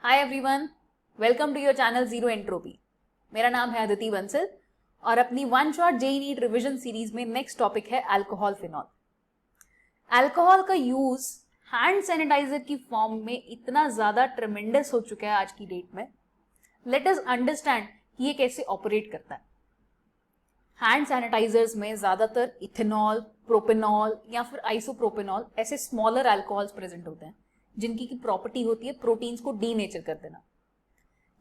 Hi everyone, welcome to your channel zero entropy. मेरा नाम है अदिति बंसल और अपनी one shot JEE NEET revision series में नेक्स्ट टॉपिक है अल्कोहल फिनॉल। अल्कोहल का यूज हैंड सैनिटाइजर की फॉर्म में इतना ज्यादा ट्रेमेंडस हो चुका है आज की डेट में। लेट अस अंडरस्टैंड कि ये कैसे ऑपरेट करता है। हैंड सैनिटाइजर्स में ज्यादातर इथेनॉल, प्रोपेनॉल या फिर आइसोप्रोपेनॉल ऐसे स्मॉलर अल्कोहल्स प्रेजेंट होते हैं जिनकी की प्रॉपर्टी होती है प्रोटीन्स को डीनेचर कर देना।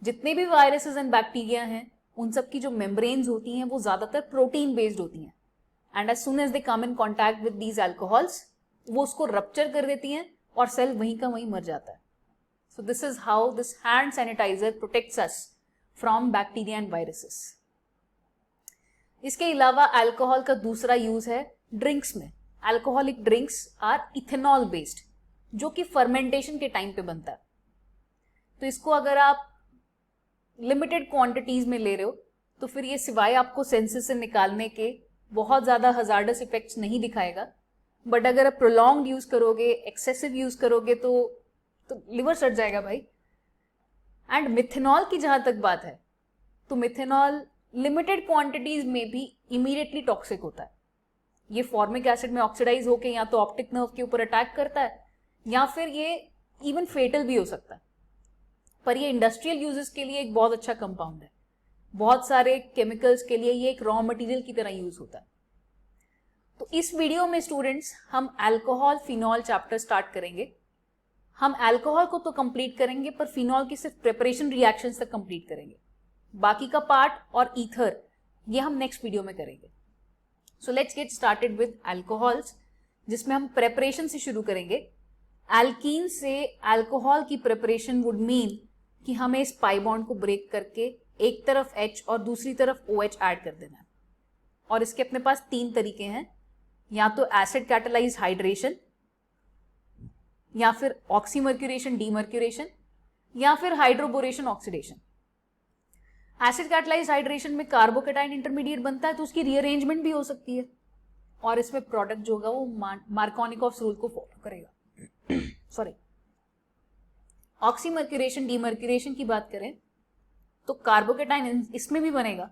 जितने भी वायरसेस एंड बैक्टीरिया हैं उन सब की जो मेम्ब्रेन्स होती हैं वो ज्यादातर प्रोटीन बेस्ड होती हैं and as soon as they come in contact with these alcohols वो उसको रप्चर कर देती हैं और सेल वहीं का वहीं मर जाता है। So this is how this hand sanitiser protects us from bacteria and viruses. इसके अलावा अल्कोहल का दूसरा यूज है ड्रिंक्स में। Alcoholic drinks are ethanol based जो कि फर्मेंटेशन के टाइम पे बनता है। तो इसको अगर आप लिमिटेड क्वांटिटीज में ले रहे हो तो फिर ये सिवाय आपको सेंसेस से निकालने के बहुत ज्यादा हजार्डस इफेक्ट्स नहीं दिखाएगा, बट अगर आप प्रोलॉन्ग यूज करोगे, एक्सेसिव यूज करोगे तो लिवर सड़ जाएगा भाई। एंड मिथेनॉल की जहां तक बात है तो मिथेनॉल लिमिटेड क्वांटिटीज में भी इमीडिएटली टॉक्सिक होता है। ये फॉर्मिक एसिड में ऑक्सीडाइज होकर या तो ऑप्टिक नर्व के ऊपर अटैक करता है या फिर ये इवन फेटल भी हो सकता है। पर ये इंडस्ट्रियल यूजेस के लिए एक बहुत अच्छा कंपाउंड है। बहुत सारे केमिकल्स के लिए ये एक रॉ मटेरियल की तरह यूज होता है। तो इस वीडियो में स्टूडेंट्स हम अल्कोहल फिनॉल चैप्टर स्टार्ट करेंगे। हम अल्कोहल को तो कंप्लीट करेंगे पर फिनॉल की सिर्फ प्रिपरेशन रिएक्शंस तक कंप्लीट करेंगे। बाकी का पार्ट और ईथर ये हम नेक्स्ट वीडियो में करेंगे। So let's get started with alcohols, जिसमें हम प्रेपरेशन से शुरू करेंगे। एल्कीन से अल्कोहल की प्रिपरेशन वुड मीन कि हमें इस पाई बॉन्ड को ब्रेक करके एक तरफ H और दूसरी तरफ OH ऐड कर देना है। और इसके अपने पास तीन तरीके हैं, या तो एसिड कैटालाइज हाइड्रेशन, या फिर ऑक्सीमर्क्यूरेशन डीमर्क्यूरेशन, या फिर hydroboration oxidation. Acid catalyse hydration में कार्बोकेटाइन इंटरमीडिएट बनता है तो उसकी रीअरेंजमेंट भी हो सकती है और इसमें प्रोडक्ट जो होगा वो मार्कोनिकॉफ्स रूल को फॉलो करेगा। सॉरी, ऑक्सीमर्क्यूरेशन डीमर्क्यूरेशन की बात करें तो कार्बोकेटाइन इसमें भी बनेगा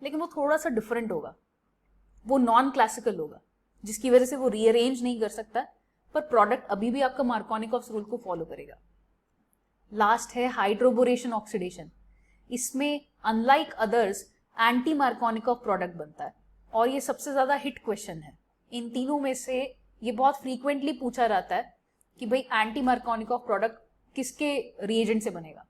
लेकिन वो थोड़ा सा डिफरेंट होगा, वो नॉन क्लासिकल होगा जिसकी वजह से वो रीअरेंज नहीं कर सकता, पर प्रोडक्ट अभी भी आपका मार्कोनिकॉफ्स रूल को फॉलो करेगा। लास्ट है हाइड्रोबोरेशन ऑक्सीडेशन। इसमें unlike others anti Markovnikov product बनता है और ये सबसे ज्यादा हिट क्वेश्चन है। इन तीनों में से ये बहुत फ्रीक्वेंटली पूछा जाता है कि भाई एंटी मार्कोनिकॉफ प्रोडक्ट किसके रिएजेंट से बनेगा।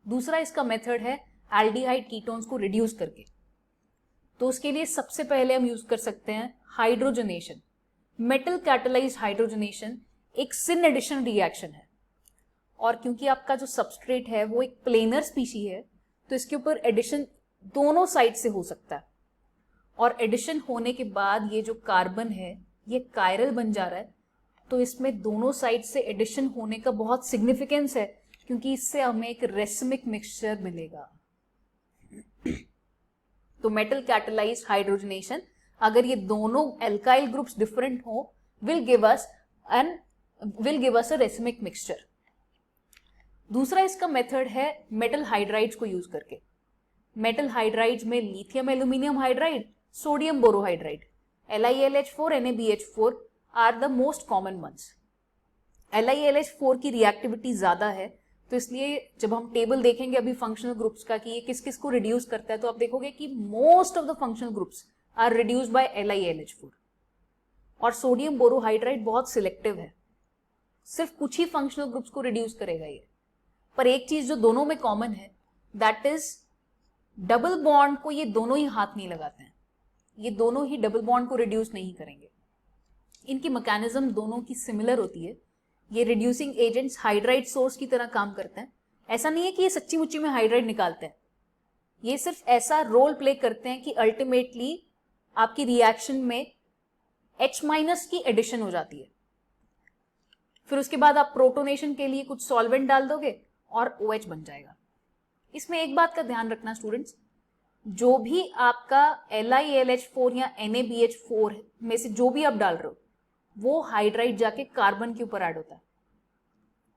दूसरा इसका मेथड है एल्डिहाइड कीटोन्स को रिड्यूस करके। तो उसके लिए सबसे पहले हम यूज कर सकते हैं हाइड्रोजनेशन। मेटल कैटालाइज्ड हाइड्रोजनेशन एक सिन एडिशन रिएक्शन है और क्योंकि आपका जो सबस्ट्रेट है वो एक प्लेनर स्पीशी है तो इसके ऊपर एडिशन दोनों साइड से हो सकता है और एडिशन होने के बाद ये जो कार्बन है ये कायरल बन जा रहा है। तो इसमें दोनों साइड से एडिशन होने का बहुत सिग्निफिकेंस है क्योंकि इससे हमें एक रेसमिक मिक्सचर मिलेगा। तो मेटल कैटालाइज्ड हाइड्रोजनेशन, अगर ये दोनों एल्काइल ग्रुप्स डिफरेंट हो, will give us a racemic mixture. दूसरा इसका मेथड है मेटल हाइड्राइड्स को यूज करके। मेटल हाइड्राइड्स में lithium aluminium hydride, sodium borohydride, LiLH4 NaBH4 are the most common ones. LiLH4 की रिएक्टिविटी ज्यादा है तो इसलिए जब हम टेबल देखेंगे अभी फंक्शनल ग्रुप्स का कि ये किस किस को रिड्यूस करता है तो आप देखोगे कि most of the functional groups are reduced by LiLH4। और सोडियम बोरोहाइड्राइड बहुत सिलेक्टिव है, सिर्फ कुछ ही फंक्शनल ग्रुप्स को रिड्यूस करेगा ये। पर एक चीज जो दोनों में कॉमन है दैट इज डबल बॉन्ड को ये दोनों ही हाथ नहीं लगाते हैं, ये दोनों ही डबल बॉन्ड को रिड्यूस नहीं करेंगे। इनकी मैकेनिज्म दोनों की सिमिलर होती है। ये रिड्यूसिंग एजेंट्स हाइड्राइड सोर्स की तरह काम करते हैं। ऐसा नहीं है कि ये सच्ची मुच्ची में हाइड्राइड निकालते हैं, ये सिर्फ ऐसा रोल प्ले करते हैं कि अल्टीमेटली आपकी रिएक्शन में H- की एडिशन हो जाती है। फिर उसके बाद आप प्रोटोनेशन के लिए कुछ सॉल्वेंट डाल दोगे और OH बन जाएगा। इसमें एक बात का ध्यान रखना स्टूडेंट्स, जो भी आपका LiLH4 या NaBH4 में से जो भी आप डाल रहे हो वो हाइड्राइड जाके कार्बन के ऊपर ऐड होता है।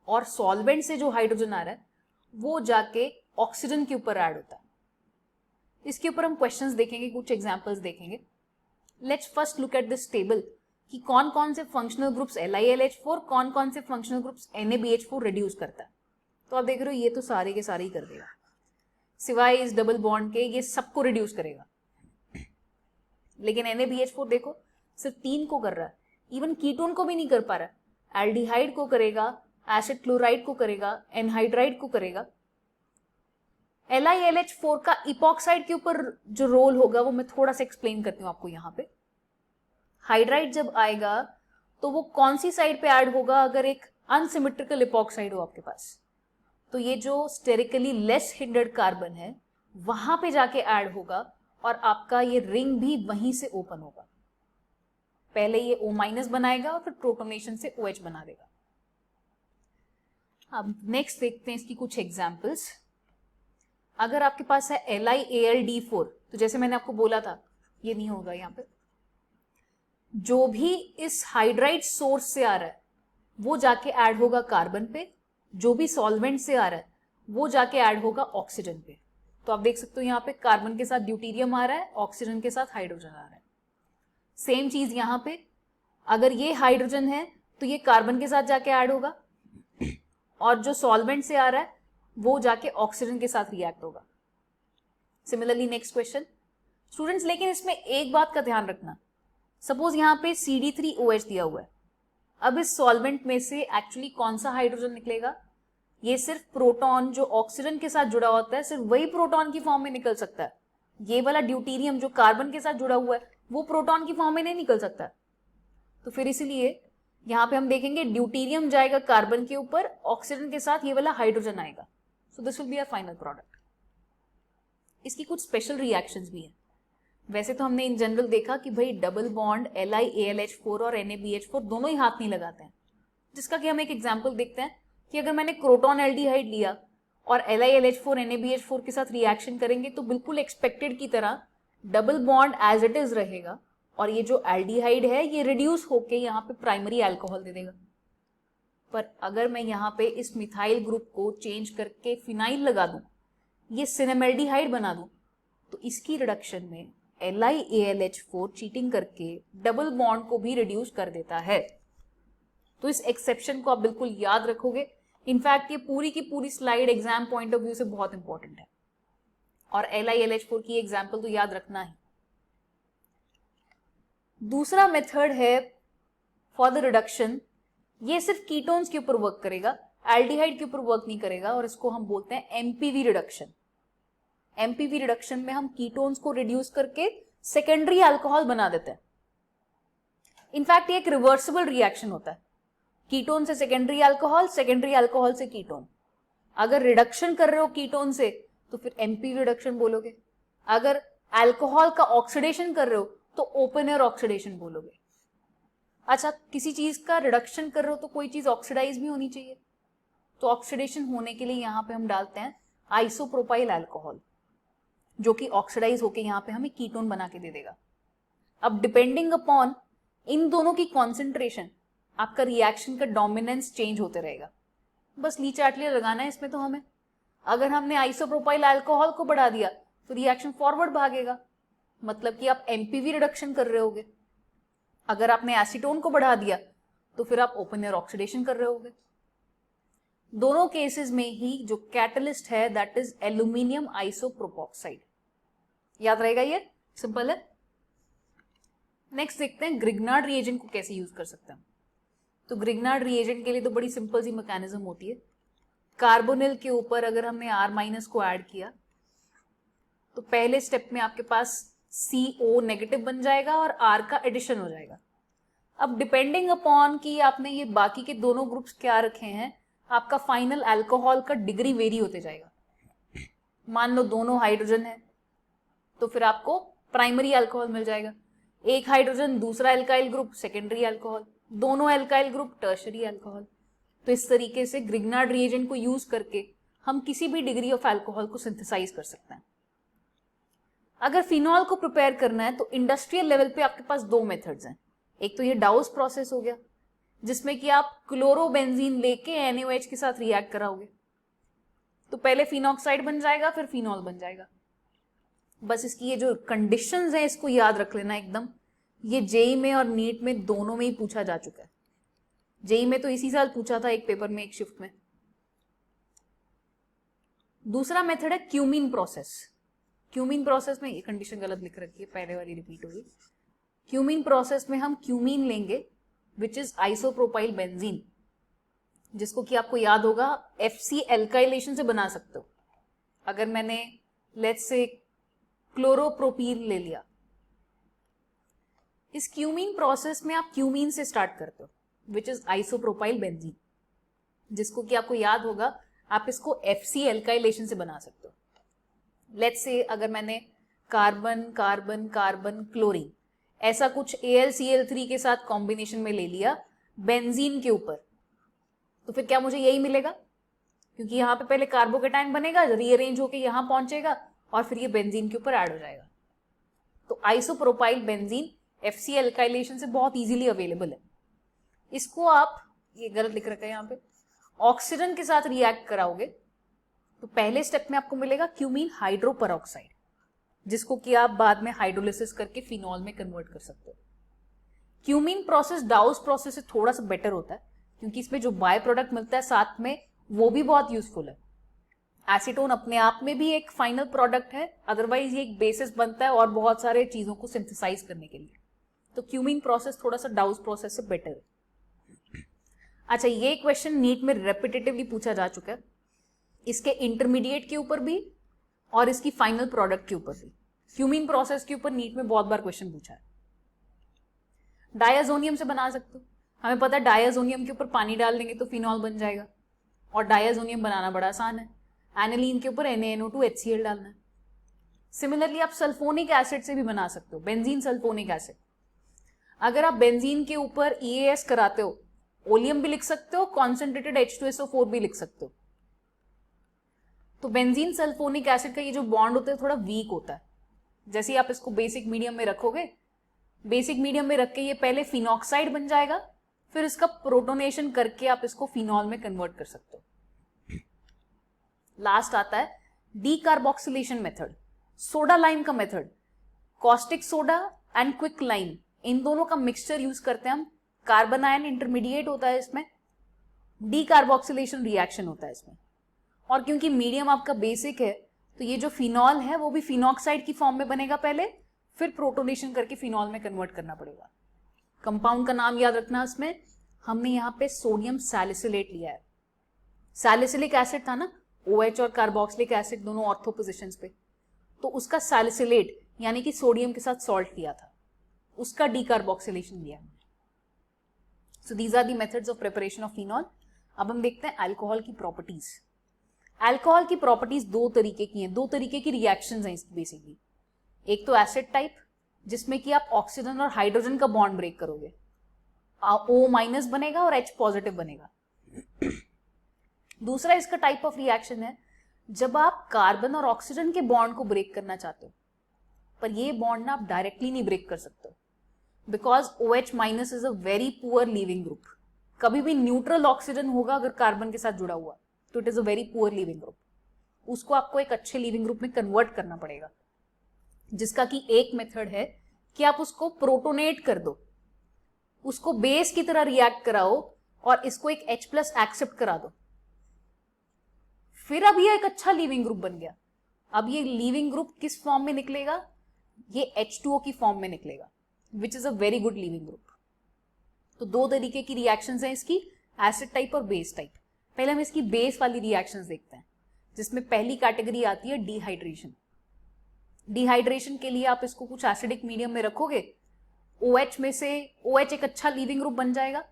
और सॉल्वेंट से जो हाइड्रोजन आ रहा है वो जाके ऑक्सीजन के ऊपर ऐड होता है। इसके ऊपर हम क्वेश्चंस देखेंगे, कुछ एग्जांपल्स देखेंगे। Let's first look at this table कि कौन कौन से फंक्शनल ग्रुप्स LiLH4, कौन कौन से फंक्शनल ग्रुप्स NaBH4 रिड्यूस करता है। तो आप देख रहे हो ये तो सारे के सारे ही कर देगा, सिवाय इस डबल बॉन्ड के, ये सबको रिड्यूस करेगा। लेकिन NaBH4 देखो सिर्फ 3 को कर रहा है, इवन कीटोन को भी नहीं कर पा रहा है। एल्डिहाइड को करेगा, एसिड क्लोराइड को करेगा, एनहाइड्राइड को करेगा। LiLH4 का इपॉक्साइड के ऊपर जो रोल होगा वो मैं थोड़ा सा एक्सप्लेन करती हूँ आपको यहाँ पे। हाइड्राइड जब आएगा तो वो कौन सी साइड पे ऐड होगा, अगर एक अनसिमेट्रिकल इपॉक्साइड हो आपके पास, तो ये जो स्टेरिकली लेस हिंडर्ड कार्बन है वहां पे जाके ऐड होगा और आपका ये रिंग भी वहीं से ओपन होगा। पहले ये O- बनाएगा और फिर प्रोटोनेशन से OH बना देगा। अब नेक्स्ट देखते हैं इसकी कुछ एग्जांपल्स। अगर आपके पास है LiAlD4, तो जैसे मैंने आपको बोला था ये नहीं होगा यहाँ पे, जो भी इस हाइड्राइड सोर्स से आ रहा है वो जाके ऐड होगा कार्बन पे, जो भी सॉल्वेंट से आ रहा है वो जाके ऐड होगा ऑक्सीजन पे। तो आप देख सकते हो यहाँ पे कार्बन के साथ ड्यूटीरियम आ रहा है, ऑक्सीजन के साथ हाइड्रोजन आ रहा है। सेम चीज यहाँ पे, अगर ये हाइड्रोजन है तो ये कार्बन के साथ जाके ऐड होगा और जो सॉल्वेंट से आ रहा है वो जाके ऑक्सीजन के साथ रिएक्ट होगा। सिमिलरली नेक्स्ट क्वेश्चन स्टूडेंट्स, लेकिन इसमें एक बात का ध्यान रखना, सपोज यहाँ पे CD3OH दिया हुआ है, अब इस सॉल्वेंट में से एक्चुअली कौन सा हाइड्रोजन निकलेगा, ये सिर्फ प्रोटॉन जो ऑक्सीजन के साथ जुड़ा होता है सिर्फ वही प्रोटॉन की फॉर्म में निकल सकता है। ये वाला ड्यूटीरियम जो कार्बन के साथ जुड़ा हुआ है वो प्रोटॉन की फॉर्म में नहीं निकल सकता। तो फिर इसीलिए यहाँ पे हम देखेंगे ड्यूटीरियम जाएगा कार्बन के ऊपर, ऑक्सीजन के साथ ये वाला हाइड्रोजन आएगा। So this will be our final product. इसकी कुछ स्पेशल रिएक्शंस भी हैं। वैसे तो हमने इन जनरल देखा कि भाई डबल बॉन्ड LiAlH4 और NaBH4 दोनों ही हाथ नहीं लगाते हैं, जिसका कि हम एक एग्जांपल देखते हैं कि अगर मैंने क्रोटॉन एल्डिहाइड लिया और LiLH4 NaBH4 के साथ रिएक्शन करेंगे तो बिल्कुल एक्सपेक्टेड की तरह double bond as it is रहेगा और ये जो एल्डिहाइड है ये रिड्यूस होके यहाँ पे प्राइमरी अल्कोहल दे देगा। पर अगर मैं यहाँ पे इस मिथाइल ग्रुप को चेंज करके फिनाइल लगा दूं, ये सिनेमेल्डिहाइड बना दूं, तो इसकी रिडक्शन में LiAlH4 चीटिंग करके डबल बॉन्ड को भी रिड्यूस कर देता है। तो इस एक्सेप्शन को आप बिल्कुल याद रखोगे। इनफैक्ट ये पूरी की पूरी slide exam point of view से बहुत इंपॉर्टेंट है और LiLH4 की एग्जाम्पल तो याद रखना है। दूसरा मेथड है फॉर द रिडक्शन, ये सिर्फ कीटोन्स के ऊपर वर्क करेगा, एल्डिहाइड के ऊपर वर्क नहीं करेगा और इसको हम बोलते हैं MPV रिडक्शन। MPV रिडक्शन में हम कीटोन्स को रिड्यूस करके सेकेंडरी अल्कोहल बना देते हैं। इनफैक्ट ये एक रिवर्सिबल रिएक्शन होता है, कीटोन से सेकेंडरी अल्कोहल, सेकेंडरी अल्कोहल से कीटोन। अगर रिडक्शन कर रहे हो कीटोन से तो फिर MPV रिडक्शन बोलोगे, अगर अल्कोहल का ऑक्सीडेशन कर रहे हो तो ओपन एयर ऑक्सीडेशन बोलोगे। अच्छा, किसी चीज का रिडक्शन कर रहे हो तो कोई चीज ऑक्सीडाइज भी होनी चाहिए, तो ऑक्सीडेशन होने के लिए यहाँ पे हम डालते हैं आइसोप्रोपाइल अल्कोहल, जो कि ऑक्सीडाइज होके यहाँ पे हमें कीटोन बना के दे देगा। अब डिपेंडिंग अपॉन इन दोनों की कॉन्सेंट्रेशन आपका रिएक्शन का डोमिनेंस चेंज होते रहेगा। बस ली चार्टलियर लगाना है इसमें तो हमें। अगर हमने आइसोप्रोपाइल अल्कोहल को बढ़ा दिया तो रिएक्शन फॉरवर्ड भागेगा, मतलब कि आप MPV रिडक्शन कर रहे होगे। अगर आपने एसीटोन को बढ़ा दिया तो फिर आप ओपन एयर ऑक्सीडेशन कर रहे होगे। दोनों केसेस में ही जो कैटलिस्ट है दैट इज एल्यूमिनियम आइसोप्रोपोक्साइड। याद रहेगा, ये सिंपल है। नेक्स्ट देखते हैं ग्रिग्नार्ड रिएजेंट को कैसे यूज कर सकते हैं। तो ग्रिग्नार्ड रिएजेंट के लिए तो बड़ी सिंपल सी मैकेनिज्म होती है। कार्बोनिल के ऊपर अगर हमने R- को ऐड किया तो पहले स्टेप में आपके पास CO नेगेटिव बन जाएगा और R का एडिशन हो जाएगा। अब डिपेंडिंग अपॉन कि आपने ये बाकी के दोनों ग्रुप्स क्या रखे हैं, आपका फाइनल अल्कोहल का डिग्री वेरी होते जाएगा। मान लो दोनों हाइड्रोजन है तो फिर आपको प्राइमरी अल्कोहल मिल जाएगा, एक हाइड्रोजन दूसरा एल्काइल ग्रुप सेकेंडरी अल्कोहल, दोनों एल्काइल ग्रुप टर्शरी अल्कोहल। तो इस तरीके से ग्रिग्नार्ड रिएजेंट को यूज करके हम किसी भी डिग्री ऑफ अल्कोहल को सिंथेसाइज कर सकते हैं। अगर फिनॉल को प्रिपेयर करना है तो इंडस्ट्रियल लेवल पे आपके पास दो मेथड्स हैं। एक तो ये डाउस प्रोसेस हो गया, जिसमें कि आप क्लोरोबेंजीन लेके NaOH के साथ रिएक्ट कराओगे, तो पहले फिनॉक्साइड बन जाएगा, फिर फिनॉल बन जाएगा। बस इसकी ये जो कंडीशंस है इसको याद रख लेना एकदम। ये जेई में और नीट में दोनों में ही पूछा जा चुका है। जेई में तो इसी साल पूछा था एक पेपर में, एक शिफ्ट में। दूसरा मेथड है क्यूमीन प्रोसेस। क्यूमीन प्रोसेस में ये कंडीशन गलत लिख रखी है, पहले वाली रिपीट होगी। क्यूमीन प्रोसेस में हम क्यूमीन लेंगे विच इज आइसोप्रोपाइल बेंजीन, जिसको कि आपको याद होगा FC एल्काइलेशन से बना सकते हो। अगर मैंने लेट्स से क्लोरोप्रोपील ले लिया, इस क्यूमीन प्रोसेस में आप क्यूमीन से स्टार्ट करते हो विच इज आइसोप्रोपाइल बेंजीन, जिसको कि आपको याद होगा आप इसको FC एल्काइलेशन से बना सकते हो। लेट्स से अगर मैंने कार्बन कार्बन कार्बन क्लोरीन ऐसा कुछ AlCl3 के साथ कॉम्बिनेशन में ले लिया बेंजीन के ऊपर, तो फिर क्या मुझे यही मिलेगा? क्योंकि यहाँ पे पहले कार्बोकेटाइन बनेगा, रीअरेंज होके यहाँ पहुंचेगा और फिर ये बेंजीन के ऊपर ऐड हो जाएगा। तो आइसोप्रोपाइल बेंजीन FC एल्काइलेशन से बहुत इजीली अवेलेबल है। इसको आप, ये गलत लिख रखा है यहाँ पे, ऑक्सीजन के साथ रिएक्ट कराओगे तो पहले स्टेप में आपको मिलेगा क्यूमीन हाइड्रोपरऑक्साइड, जिसको कि आप बाद में हाइड्रोलिसिस करके फिनॉल में कन्वर्ट कर सकते हो। क्यूमीन प्रोसेस डाउस प्रोसेस से थोड़ा सा बेटर होता है, क्योंकि इसमें जो बाय प्रोडक्ट मिलता है साथ में वो भी बहुत यूजफुल है। एसीटोन अपने आप में भी एक फाइनल प्रोडक्ट है, अदरवाइज ये एक बेसिस बनता है और बहुत सारे चीजों को सिंथेसाइज करने के लिए। तो क्यूमीन प्रोसेस थोड़ा सा डाउस प्रोसेस से बेटर है। अच्छा, ये क्वेश्चन नीट में रेपिटेटिवली पूछा जा चुका है, इसके इंटरमीडिएट के ऊपर भी और इसकी फाइनल प्रोडक्ट के ऊपर भी। क्यूमीन प्रोसेस के ऊपर नीट में बहुत बार क्वेश्चन पूछा है। डायाजोनियम से बना सकते हो, हमें पता है डायाजोनियम के ऊपर पानी डाल देंगे तो फिनॉल बन जाएगा, और डायाजोनियम बनाना बड़ा आसान है। एनिलीन के ऊपर NaNO2 HCl डालना है। सिमिलरली आप सल्फोनिक एसिड से भी बना सकते हो, बेंजीन सल्फोनिक एसिड। अगर आप बेंजीन के ऊपर EAS कराते हो, ओलियम भी लिख सकते हो, कॉन्सेंट्रेटेड H2SO4 भी लिख सकते हो। तो बेंजीन सल्फोनिक एसिड का ये जो बॉन्ड होता है थोड़ा वीक होता है। जैसे आप इसको बेसिक मीडियम में रखोगे, बेसिक मीडियम में रख के ये पहले फिनॉक्साइड बन जाएगा, फिर इसका प्रोटोनेशन करके आप इसको फिनॉल में कन्वर्ट कर सकते हो। लास्ट आता है डीकार्बोक्सिलेशन मेथड, सोडा लाइम का method. Caustic soda and quick lime, इन दोनों का मिक्सचर यूज करते हैं हम। कार्बन आयन इंटरमीडिएट होता है इसमें, डीकार्बोक्सिलेशन रिएक्शन होता है इसमें। और क्योंकि मीडियम आपका बेसिक है, तो ये जो फिनॉल है वो भी फिनॉक्साइड की फॉर्म में बनेगा पहले, फिर प्रोटोनेशन करके फिनॉल में कन्वर्ट करना पड़ेगा। कंपाउंड का नाम याद रखना, इसमें हमने यहाँ पे सोडियम सैलिसिलेट लिया है। सैलिसिलिक एसिड था ना, OH और कार्बोक्सिलिक एसिड दोनों ऑर्थो पोजिशंस पे, तो उसका सैलिसिलेट यानी कि सोडियम के साथ सॉल्ट लिया था, उसका डीकार्बोक्सिलेशन लिया। So these are the methods of preparation of phenol. अब हम देखते हैं अल्कोहल की प्रॉपर्टीज। अल्कोहल की प्रॉपर्टीज दो तरीके की हैं, दो तरीके की रिएक्शंस हैं इसकी बेसिकली। एक तो एसिड टाइप, जिसमें कि आप ऑक्सीजन और हाइड्रोजन का बॉन्ड ब्रेक करोगे, O- बनेगा और H पॉजिटिव बनेगा। दूसरा इसका टाइप ऑफ रिएक्शन है जब आप कार्बन और ऑक्सीजन के बॉन्ड को ब्रेक करना चाहते हो, पर ये बॉन्ड ना आप डायरेक्टली नहीं ब्रेक कर सकते हो, because OH- is a very poor leaving group. कभी भी न्यूट्रल ऑक्सीजन होगा अगर कार्बन के साथ जुड़ा हुआ, तो it is a very poor leaving group. उसको आपको एक अच्छे लीविंग ग्रुप में कन्वर्ट करना पड़ेगा, जिसका कि एक मेथड है कि आप उसको प्रोटोनेट कर दो, उसको बेस की तरह रिएक्ट कराओ और इसको एक H+ एक्सेप्ट करा दो, फिर अब ये एक अच्छा लीविंग ग्रुप बन गया। अब ये लीविंग ग्रुप किस फॉर्म में निकलेगा? ये H2O की फॉर्म में निकलेगा, which is a very good leaving group. तो दो तरीके की रिएक्शंस हैं इसकी, एसिड टाइप और बेस टाइप। पहले हम इसकी बेस वाली रिएक्शंस देखते हैं, जिसमें पहली कैटेगरी आती है डिहाइड्रेशन। डिहाइड्रेशन के लिए आप इसको कुछ एसिडिक मीडियम में रखोगे, OH में से OH एक अच्छा लीविंग ग्रुप बन जाएगा।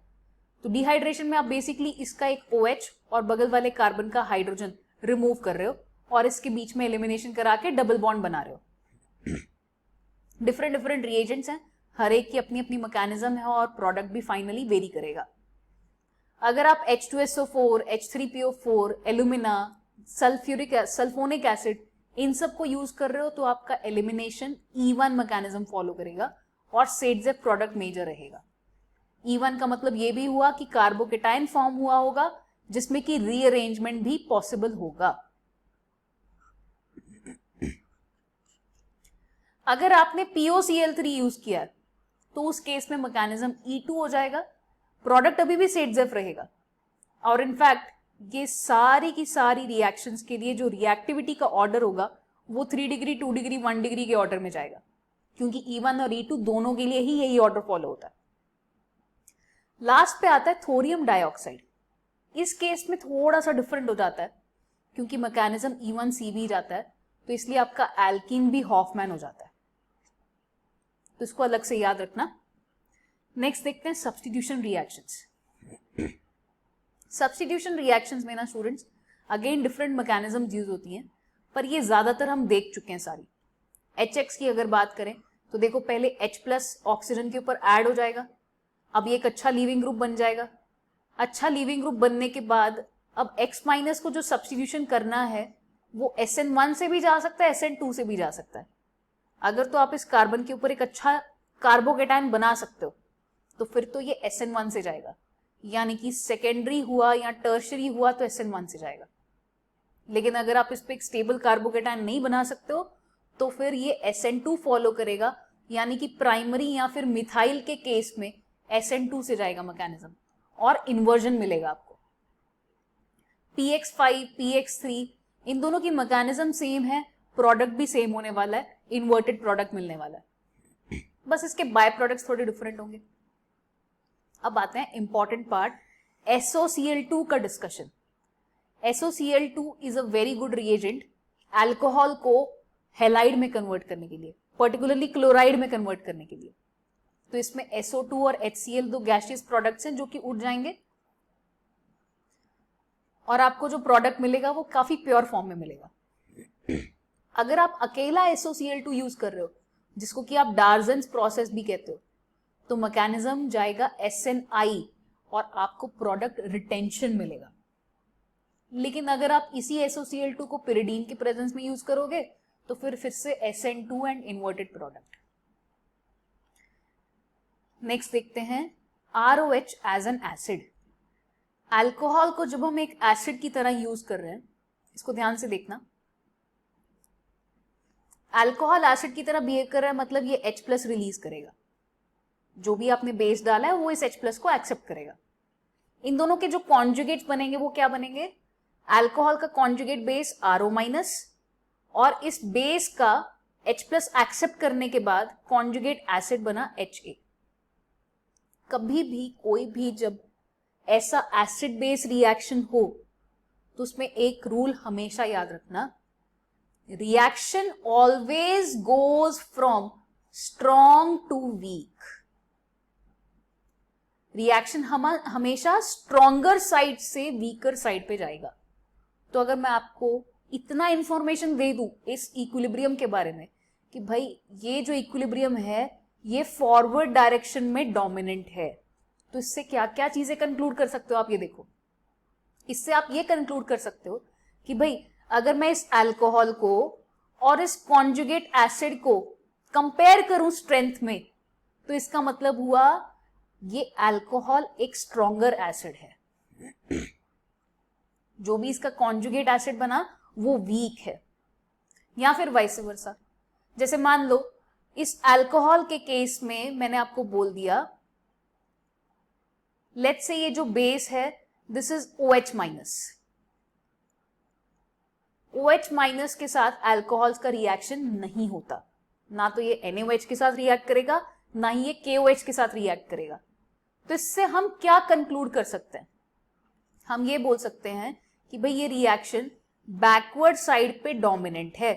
तो डिहाइड्रेशन में आप बेसिकली इसका एक OH और बगल वाले कार्बन का हाइड्रोजन रिमूव कर रहे हो और इसके बीच में एलिमिनेशन करा के डबल बॉन्ड बना रहे हो। डिफरेंट डिफरेंट रिएजेंट्स हैं, हर एक की अपनी अपनी मैकेनिज्म है और प्रोडक्ट भी फाइनली वेरी करेगा। अगर आप H2SO4, H3PO4, alumina, sulphonic acid in सब को यूज कर रहे हो तो आपका एलिमिनेशन E1 मैकेनिज्म फॉलो करेगा और सेडजेक प्रोडक्ट मेजर रहेगा। E1 का मतलब ये भी हुआ कि कार्बोकेटाइन फॉर्म हुआ होगा जिसमें कि रीअरेंजमेंट भी पॉसिबल होगा। अगर आपने POCl3 यूज किया तो उस केस में मैकेनिज्म E2 हो जाएगा, प्रोडक्ट अभी भी सेटजेफ रहेगा। और इनफैक्ट ये सारी की सारी रिएक्शंस के लिए जो रिएक्टिविटी का ऑर्डर होगा वो 3 डिग्री, 2 डिग्री, 1 डिग्री के ऑर्डर में जाएगा, क्योंकि E1 और E2 दोनों के लिए ही यही ऑर्डर फॉलो होता है। लास्ट पे आता है थोरियम डाइऑक्साइड। इस केस में थोड़ा सा डिफरेंट हो जाता है, क्योंकि मैकेनिज्म E1CB जाता है, तो इसलिए आपका एल्कीन भी हॉफमैन हो जाता है, तो इसको अलग से याद रखना। नेक्स्ट देखते हैं सब्स्टिट्यूशन रिएक्शंस। सब्स्टिट्यूशन रिएक्शंस में ना students again different mechanism use होती हैं, पर ये ज्यादातर हम देख चुके हैं सारी। HX की अगर बात करें तो देखो पहले H+ ऑक्सीजन के ऊपर ऐड हो जाएगा, अब ये एक अच्छा लीविंग ग्रुप बन जाएगा। अच्छा लीविंग ग्रुप बनने के बाद अब X- को जो सब्स्टिट्यूशन करना है वो SN1 से भी जा सकता है, SN2 से भी जा सकता है। अगर तो आप इस कार्बन के ऊपर एक अच्छा कार्बोकेटाइन बना सकते हो तो फिर तो ये SN1 से जाएगा, यानी कि सेकेंडरी हुआ या टर्शरी हुआ तो SN1 से जाएगा। लेकिन अगर आप इस पे एक स्टेबल कार्बोकेटाइन नहीं बना सकते हो तो फिर ये SN2 फॉलो करेगा, यानी कि प्राइमरी या फिर मिथाइल के केस में SN2 से जाएगा मैकेनिज्म और इन्वर्जन मिलेगा आपको। PX5, PX3 इन दोनों की मैकेनिज्म सेम है, प्रोडक्ट भी सेम होने वाला है, इन्वर्टेड प्रोडक्ट मिलने वाला है, बस इसके बाय प्रोडक्ट्स थोड़े डिफरेंट होंगे। अब आते हैं इंपॉर्टेंट पार्ट, SOCl2 का discussion. SOCl2 is a very good reagent alcohol को हैलाइड में कन्वर्ट करने के लिए, पर्टिकुलरली क्लोराइड में कन्वर्ट करने के लिए। तो इसमें SO2 और HCl दो गैसियस प्रोडक्ट्स हैं जो कि उड़ जाएंगे और आपको जो प्रोडक्ट मिलेगा वो काफी प्योर फॉर्म में मिलेगा। अगर आप अकेला SOCl2 यूज कर रहे हो, जिसको कि आप डार्जन्स प्रोसेस भी कहते हो, तो मैकेनिज्म जाएगा SNI और आपको प्रोडक्ट रिटेंशन मिलेगा। लेकिन अगर आप इसी SOCl2 को पिरिडीन के प्रेजेंस में यूज करोगे तो फिर से SN2 and inverted product. Next देखते हैं ROH as an acid. Alcohol को जब हम एक एसिड की तरह यूज कर रहे हैं, इसको ध्यान से देखना, अल्कोहल एसिड की तरह बिहेव कर रहा है, मतलब ये H+ रिलीज करेगा। जो भी आपने बेस डाला है वो इस H+ को एक्सेप्ट करेगा। इन दोनों के जो कॉन्जुगेट्स बनेंगे वो क्या बनेंगे, अल्कोहल का कॉन्जुगेट बेस RO- और इस बेस का H+ एक्सेप्ट करने के बाद कॉन्जुगेट एसिड बना HA। कभी भी कोई भी जब ऐसा एसिड बेस रिएक्शन हो तो उसमें एक रूल हमेशा याद रखना, reaction always goes from strong to weak. Reaction हमेशा स्ट्रॉन्गर साइड से वीकर साइड पे जाएगा। तो अगर मैं आपको इतना इंफॉर्मेशन दे दूं इस इक्विलिब्रियम के बारे में कि भाई ये जो इक्विलिब्रियम है ये फॉरवर्ड डायरेक्शन में डोमिनेंट है, तो इससे क्या क्या चीजें कंक्लूड कर सकते हो आप, ये देखो। इससे आप ये कंक्लूड कर सकते हो कि भाई अगर मैं इस अल्कोहल को और इस कॉन्जुगेट एसिड को कंपेयर करूं स्ट्रेंथ में, तो इसका मतलब हुआ ये अल्कोहल एक स्ट्रॉन्गर एसिड है, जो भी इसका कॉन्जुगेट एसिड बना वो वीक है। या फिर वाइस वर्सा, जैसे मान लो इस अल्कोहल के केस में मैंने आपको बोल दिया, लेट्स से ये जो बेस है दिस इज OH-। OH- के साथ अल्कोहल्स का रिएक्शन नहीं होता, ना तो ये NaOH के साथ रिएक्ट करेगा ना ही ये KOH के साथ रिएक्ट करेगा। तो इससे हम क्या कंक्लूड कर सकते हैं, हम ये बोल सकते हैं कि भाई ये रिएक्शन बैकवर्ड साइड पे डोमिनेंट है।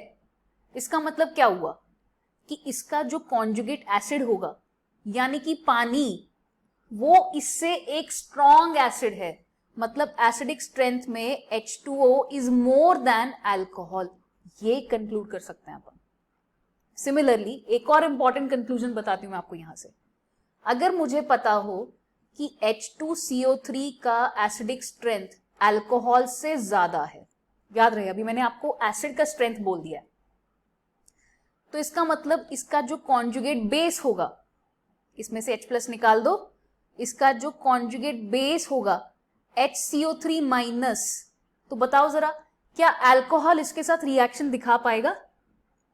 इसका मतलब क्या हुआ कि इसका जो कॉन्जुगेट एसिड होगा यानी कि पानी, वो इससे एक स्ट्रॉन्ग एसिड है, मतलब एसिडिक स्ट्रेंथ में H2O is more than alcohol, ये कंक्लूड कर सकते हैं अपन। सिमिलरली एक और इंपॉर्टेंट कंक्लूजन बताती हूं मैं आपको यहां से, अगर मुझे पता हो कि H2CO3 का एसिडिक स्ट्रेंथ अल्कोहल से ज्यादा है, याद रहे अभी मैंने आपको एसिड का स्ट्रेंथ बोल दिया है, तो इसका मतलब इसका जो कॉन्जुगेट बेस होगा, इसमें से H+ निकाल दो, इसका जो कॉन्जुगेट बेस होगा HCO3 माइनस, तो बताओ जरा क्या अल्कोहल इसके साथ रिएक्शन दिखा पाएगा?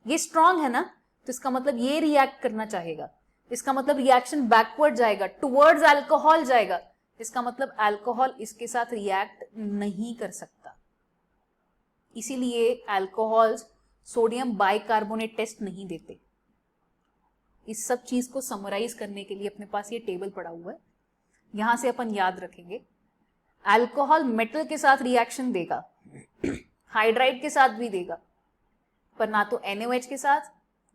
ये स्ट्रांग है ना, तो इसका मतलब ये रिएक्ट करना चाहेगा, इसका मतलब रिएक्शन बैकवर्ड जाएगा, टुवर्ड्स अल्कोहल जाएगा, इसका मतलब अल्कोहल इसके साथ रिएक्ट नहीं कर सकता। इसीलिए अल्कोहल सोडियम बाइकार्बोनेट टेस्ट नहीं देते। इस सब चीज को समराइज करने के लिए अपने पास ये टेबल पड़ा हुआ है, यहां से अपन याद रखेंगे। अल्कोहल मेटल के साथ रिएक्शन देगा, हाइड्राइड के साथ भी देगा, पर ना तो NaOH के साथ,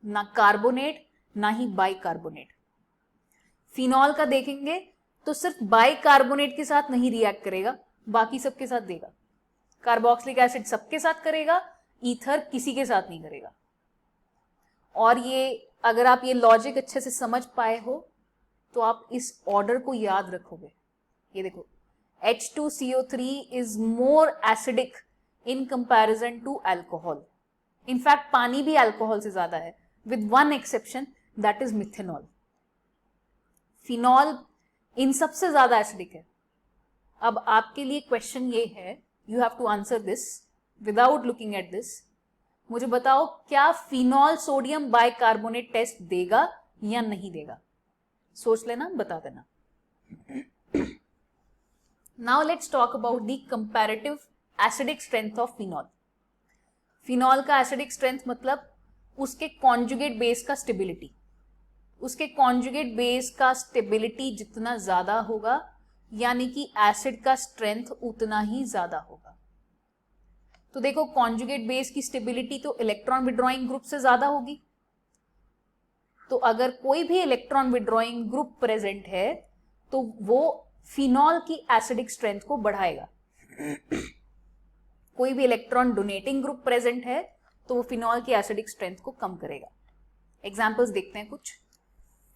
ना कार्बोनेट, ना ही बाइकार्बोनेट। फिनॉल का देखेंगे तो सिर्फ बाइकार्बोनेट के साथ नहीं रिएक्ट करेगा, बाकी सबके साथ देगा। कार्बोक्सिलिक एसिड सबके साथ करेगा, ईथर किसी के साथ नहीं करेगा। और ये अगर आप ये लॉजिक अच्छे से समझ पाए हो तो आप इस ऑर्डर को याद रखोगे। ये देखो, H2CO3 is more acidic in comparison to alcohol. In fact पानी भी अल्कोहल से ज्यादा है, with one exception, that is methanol. Phenol इन सबसे ज्यादा एसिडिक है। अब आपके लिए क्वेश्चन ये है, you have to answer this without looking at this. मुझे बताओ क्या फिनॉल सोडियम बाइकार्बोनेट टेस्ट देगा या नहीं देगा? सोच लेना, बता देना। Now let's talk about the comparative acidic strength of phenol. Phenol का एसिडिक स्ट्रेंथ मतलब उसके कॉन्जुगेट बेस का स्टेबिलिटी। उसके कॉन्जुगेट बेस का स्टेबिलिटी जितना ज्यादा होगा, यानी कि एसिड का स्ट्रेंथ उतना ही ज्यादा होगा। तो देखो, कॉन्जुगेट बेस की स्टेबिलिटी तो इलेक्ट्रॉन विड्रॉइंग ग्रुप से ज्यादा होगी। तो अगर कोई भी इलेक्ट्रॉन विड्रॉइंग ग्रुप प्रेजेंट है तो वो फिनॉल की एसिडिक स्ट्रेंथ को बढ़ाएगा। कोई भी इलेक्ट्रॉन डोनेटिंग ग्रुप प्रेजेंट है तो वो फिनॉल की एसिडिक स्ट्रेंथ को कम करेगा। एग्जांपल्स देखते हैं कुछ।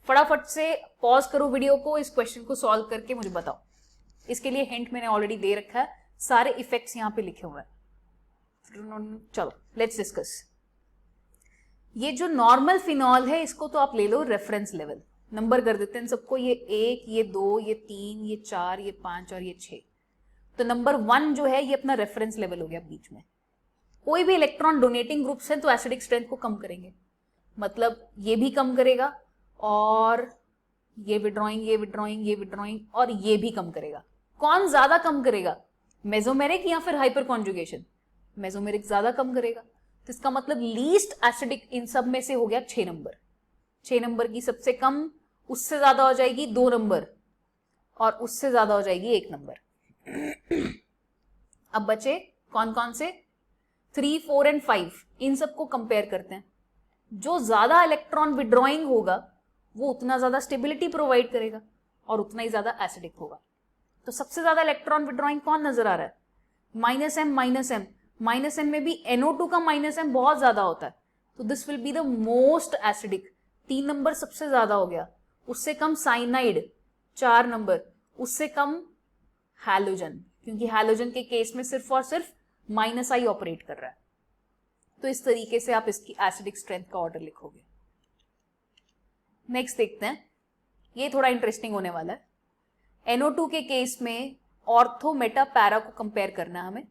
फटाफट से पॉज करो वीडियो को, इस क्वेश्चन को सॉल्व करके मुझे बताओ। इसके लिए हिंट मैंने ऑलरेडी दे रखा है, सारे इफेक्ट्स यहां पे लिखे हुए हैं। चलो लेट्स डिस्कस। ये जो नॉर्मल फिनॉल है इसको तो आप ले लो रेफरेंस लेवल, नंबर कर देते हैं सबको, ये 1, ये 2, ये 3, ये 4, ये 5 और ये 6। तो नंबर 1 जो है ये अपना रेफरेंस लेवल हो गया बीच में। कोई भी इलेक्ट्रॉन डोनेटिंग ग्रुप्स हैं तो एसिडिक स्ट्रेंथ को कम करेंगे, मतलब ये भी कम करेगा और ये विड्रॉइंग, ये विड्रॉइंग, ये विड्रॉइंग और ये भी कम करेगा। कौन ज्यादा कम करेगा, मेसोमेरिक या फिर हाइपर कॉन्जुगेशन? मेसोमेरिक ज्यादा कम करेगा। तो इसका मतलब लीस्ट एसिडिक इन सब में से हो गया 6 नंबर। 6 नंबर की सबसे कम, उससे ज्यादा हो जाएगी 2 नंबर और उससे ज्यादा हो जाएगी 1 नंबर। अब बचे कौन कौन से? 3, 4 एंड 5। इन सबको कंपेयर करते हैं। जो ज्यादा इलेक्ट्रॉन विड्रॉइंग होगा वो उतना ज्यादा स्टेबिलिटी प्रोवाइड करेगा और उतना ही ज्यादा एसिडिक होगा। तो सबसे ज्यादा इलेक्ट्रॉन विड्रॉइंग कौन नजर आ रहा है? -m, -m। -m में भी NO2 का -m बहुत ज्यादा होता है, तो this will be the most acidic. 3 number सबसे ज्यादा हो गया। उससे कम साइनाइड 4 नंबर, उससे कम हैलोजन, क्योंकि हैलोजन के केस में सिर्फ और सिर्फ -I ऑपरेट कर रहा है। तो इस तरीके से आप इसकी एसिडिक स्ट्रेंथ का ऑर्डर लिखोगे। नेक्स्ट देखते हैं, ये थोड़ा इंटरेस्टिंग होने वाला है। NO2 के केस में ऑर्थो, मेटा, पैरा को कंपेयर करना है हमें।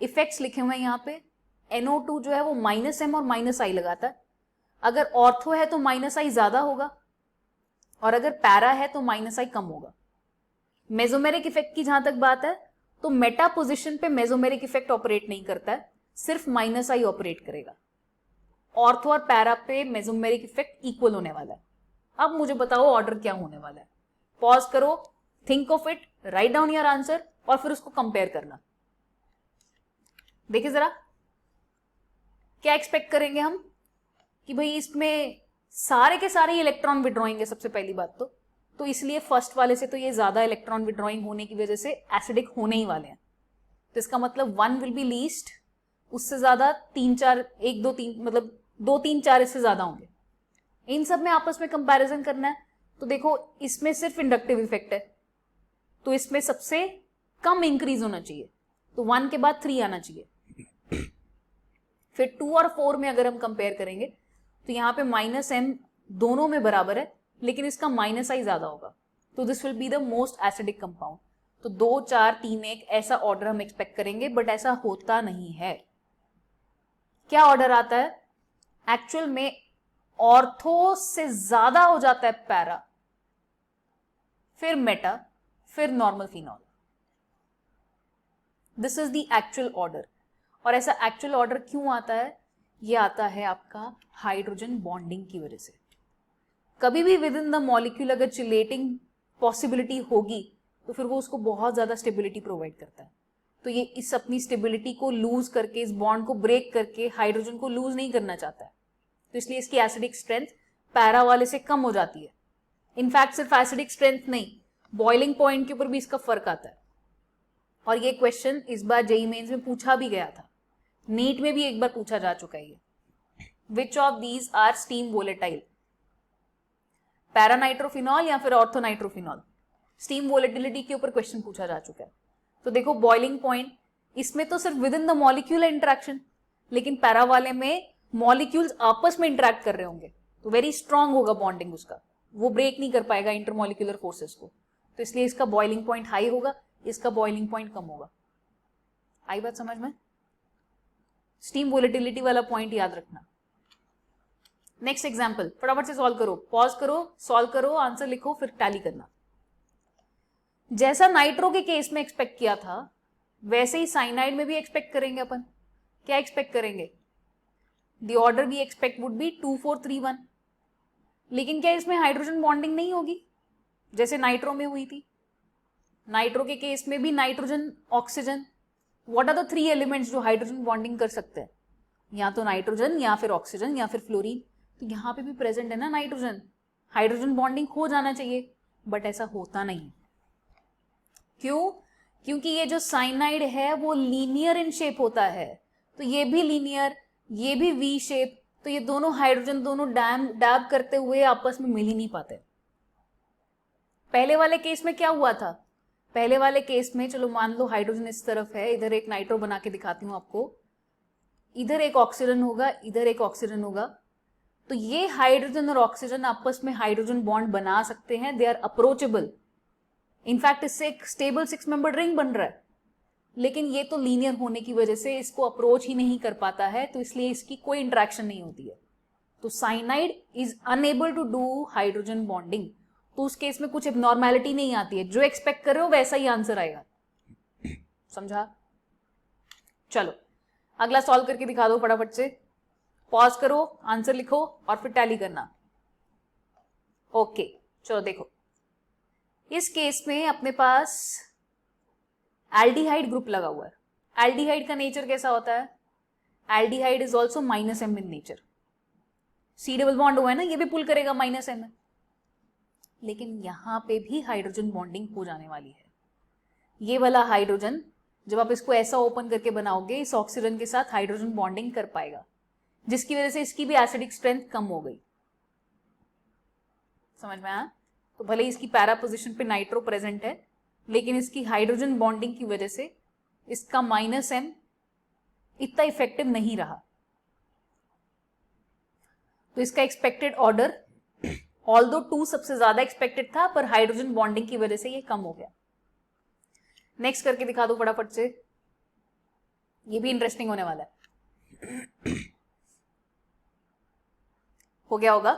इफेक्ट्स लिखे हुए हैं यहाँ पे। NO2 जो है वो -m और -I लगाता है। अगर ऑर्थो है तो -I ज्यादा होगा और अगर पैरा है तो -I कम होगा। मेसोमेरिक इफेक्ट की जहां तक बात है तो मेटा पोजीशन पे मेसोमेरिक इफेक्ट ऑपरेट नहीं करता है, सिर्फ -I ऑपरेट करेगा। ऑर्थो और पैरा पे मेसोमेरिक इफेक्ट इक्वल होने वाला है। अब मुझे बताओ ऑर्डर क्या होने वाला है। पॉज करो, think of it, write down your answer और फिर उसको कंपेयर करना। देखिए जरा, क्या एक्सपेक्ट करेंगे हम कि भाई इसमें सारे के सारे इलेक्ट्रॉन विड्रॉइंग है सबसे पहली बात तो इसलिए फर्स्ट वाले से तो ये ज्यादा इलेक्ट्रॉन विड्रॉइंग होने की वजह से एसिडिक होने ही वाले हैं। तो इसका मतलब 1 विल बी लीस्ट, उससे ज्यादा 3, 4, 1, 2, 3, मतलब 2, 3, 4 इससे ज्यादा होंगे। इन सब में आपस में कंपैरिजन करना है। तो देखो इसमें सिर्फ इंडक्टिव इफेक्ट है तो इसमें सबसे कम इंक्रीज होना चाहिए, तो 1 के बाद 3 आना चाहिए। फिर 2 और 4 में अगर हम कंपेयर करेंगे तो यहाँ पे -m दोनों में बराबर है, लेकिन इसका -I ज्यादा होगा, तो तो this will be the most acidic compound. तो 2, 4, 3, 1 ऐसा ऑर्डर हम एक्सपेक्ट करेंगे, बट ऐसा होता नहीं है। क्या ऑर्डर आता है एक्चुअल में? ऑर्थो से ज्यादा हो जाता है पैरा, फिर मेटा, फिर normal phenol. This is the actual order. और ऐसा एक्चुअल ऑर्डर क्यों आता है? ये आता है आपका हाइड्रोजन बॉन्डिंग की वजह से। कभी भी विद इन द मॉलिक्यूल अगर चिलेटिंग पॉसिबिलिटी होगी तो फिर वो उसको बहुत ज्यादा स्टेबिलिटी प्रोवाइड करता है। तो ये इस अपनी स्टेबिलिटी को लूज करके, इस बॉन्ड को ब्रेक करके हाइड्रोजन को लूज नहीं करना चाहता है, तो इसलिए इसकी एसिडिक स्ट्रेंथ पैरा वाले से कम हो जाती है। इनफैक्ट सिर्फ एसिडिक स्ट्रेंथ नहीं, बॉइलिंग पॉइंट के ऊपर भी इसका फर्क आता है। और ये क्वेश्चन इस बार जेईई मेंस में पूछा भी गया था, नीट में भी एक बार पूछा जा चुका है। Which of these are steam volatile? Paranitrophenol या फिर ऑर्थोनाइट्रोफिनॉल? स्टीम वोलेटिलिटी के ऊपर क्वेश्चन पूछा जा चुका है। तो देखो बॉइलिंग पॉइंट, इसमें तो सिर्फ with in the molecule interaction, लेकिन पैरा वाले में मॉलिक्यूल्स आपस में इंटरेक्ट कर रहे होंगे, तो वेरी स्ट्रांग होगा बॉन्डिंग उसका, वो ब्रेक नहीं कर पाएगा इंटरमॉलिक्यूलर फोर्सेस को। तो इसलिए इसका बॉइलिंग पॉइंट हाई होगा, इसका बॉइलिंग पॉइंट कम होगा। आई बात समझ में? स्टीम वोलेटिलिटी वाला पॉइंट याद रखना। नेक्स्ट एग्जाम्पल फटाफट से सॉल्व करो, पॉज करो, सॉल्व करो, आंसर लिखो, फिर टैली करना। जैसा नाइट्रो के केस में एक्सपेक्ट किया था वैसे ही साइनाइड में भी एक्सपेक्ट करेंगे अपन। क्या एक्सपेक्ट करेंगे? The order we expect would be 2, 4, 3, 1। लेकिन क्या इसमें हाइड्रोजन बॉन्डिंग नहीं होगी जैसे नाइट्रो में हुई थी? नाइट्रो के केस में भी nitrogen, oxygen, what are the 3 elements जो हाइड्रोजन बॉन्डिंग कर सकते हैं? या तो नाइट्रोजन, या फिर ऑक्सीजन, या फिर फ्लोरीन। तो यहां पे भी प्रेजेंट है ना नाइट्रोजन, हाइड्रोजन बॉन्डिंग हो जाना चाहिए, बट ऐसा होता नहीं। क्यों? क्योंकि ये जो साइनाइड है वो लीनियर इन शेप होता है, तो ये भी लीनियर, ये भी वी शेप, तो ये दोनों हाइड्रोजन दोनों डैब करते हुए आपस में मिल ही नहीं पाते। पहले वाले केस में क्या हुआ था? पहले वाले केस में चलो मान लो हाइड्रोजन इस तरफ है, इधर एक नाइट्रो बना के दिखाती हूं आपको, इधर एक ऑक्सीजन होगा, इधर एक ऑक्सीजन होगा, तो ये हाइड्रोजन और ऑक्सीजन आपस में हाइड्रोजन बॉन्ड बना सकते हैं, दे आर अप्रोचेबल। इनफैक्ट इससे एक स्टेबल 6 मेंबर रिंग बन रहा है, लेकिन ये तो लीनियर होने की वजह से इसको अप्रोच ही नहीं कर पाता है, तो इसलिए इसकी कोई इंटरेक्शन नहीं होती है। तो cyanide is unable to do hydrogen bonding. तो उस केस में कुछ एबनॉर्मैलिटी नहीं आती है, जो एक्सपेक्ट कर रहे हो वैसा ही आंसर आएगा। समझा? चलो अगला सॉल्व करके दिखा दो फटाफट से, पॉज करो, आंसर लिखो और फिर टैली करना। ओके चलो देखो, इस केस में अपने पास एल्डिहाइड ग्रुप लगा हुआ है। एल्डिहाइड का नेचर कैसा होता है? Aldehyde is also -M in nature. C double bond हुआ है ना, ये भी पुल करेगा -M में, लेकिन यहां पे भी हाइड्रोजन बॉन्डिंग हो जाने वाली है। ये वाला हाइड्रोजन जब आप इसको ऐसा ओपन करके बनाओगे, इस ऑक्सीजन के साथ हाइड्रोजन बॉन्डिंग कर पाएगा, जिसकी वजह से इसकी भी एसिडिक स्ट्रेंथ कम हो गई। समझ में आया? तो भले ही इसकी पैरा पोजीशन पे नाइट्रो प्रेजेंट है, लेकिन इसकी हाइड्रोजन बॉन्डिंग की वजह से इसका -M इतना इफेक्टिव नहीं रहा। तो इसका एक्सपेक्टेड ऑर्डर ऑल्दो 2 सबसे ज्यादा एक्सपेक्टेड था, पर हाइड्रोजन बॉन्डिंग की वजह से ये कम हो गया। नेक्स्ट करके दिखा दो फटाफट से, ये भी इंटरेस्टिंग होने वाला है। हो गया होगा?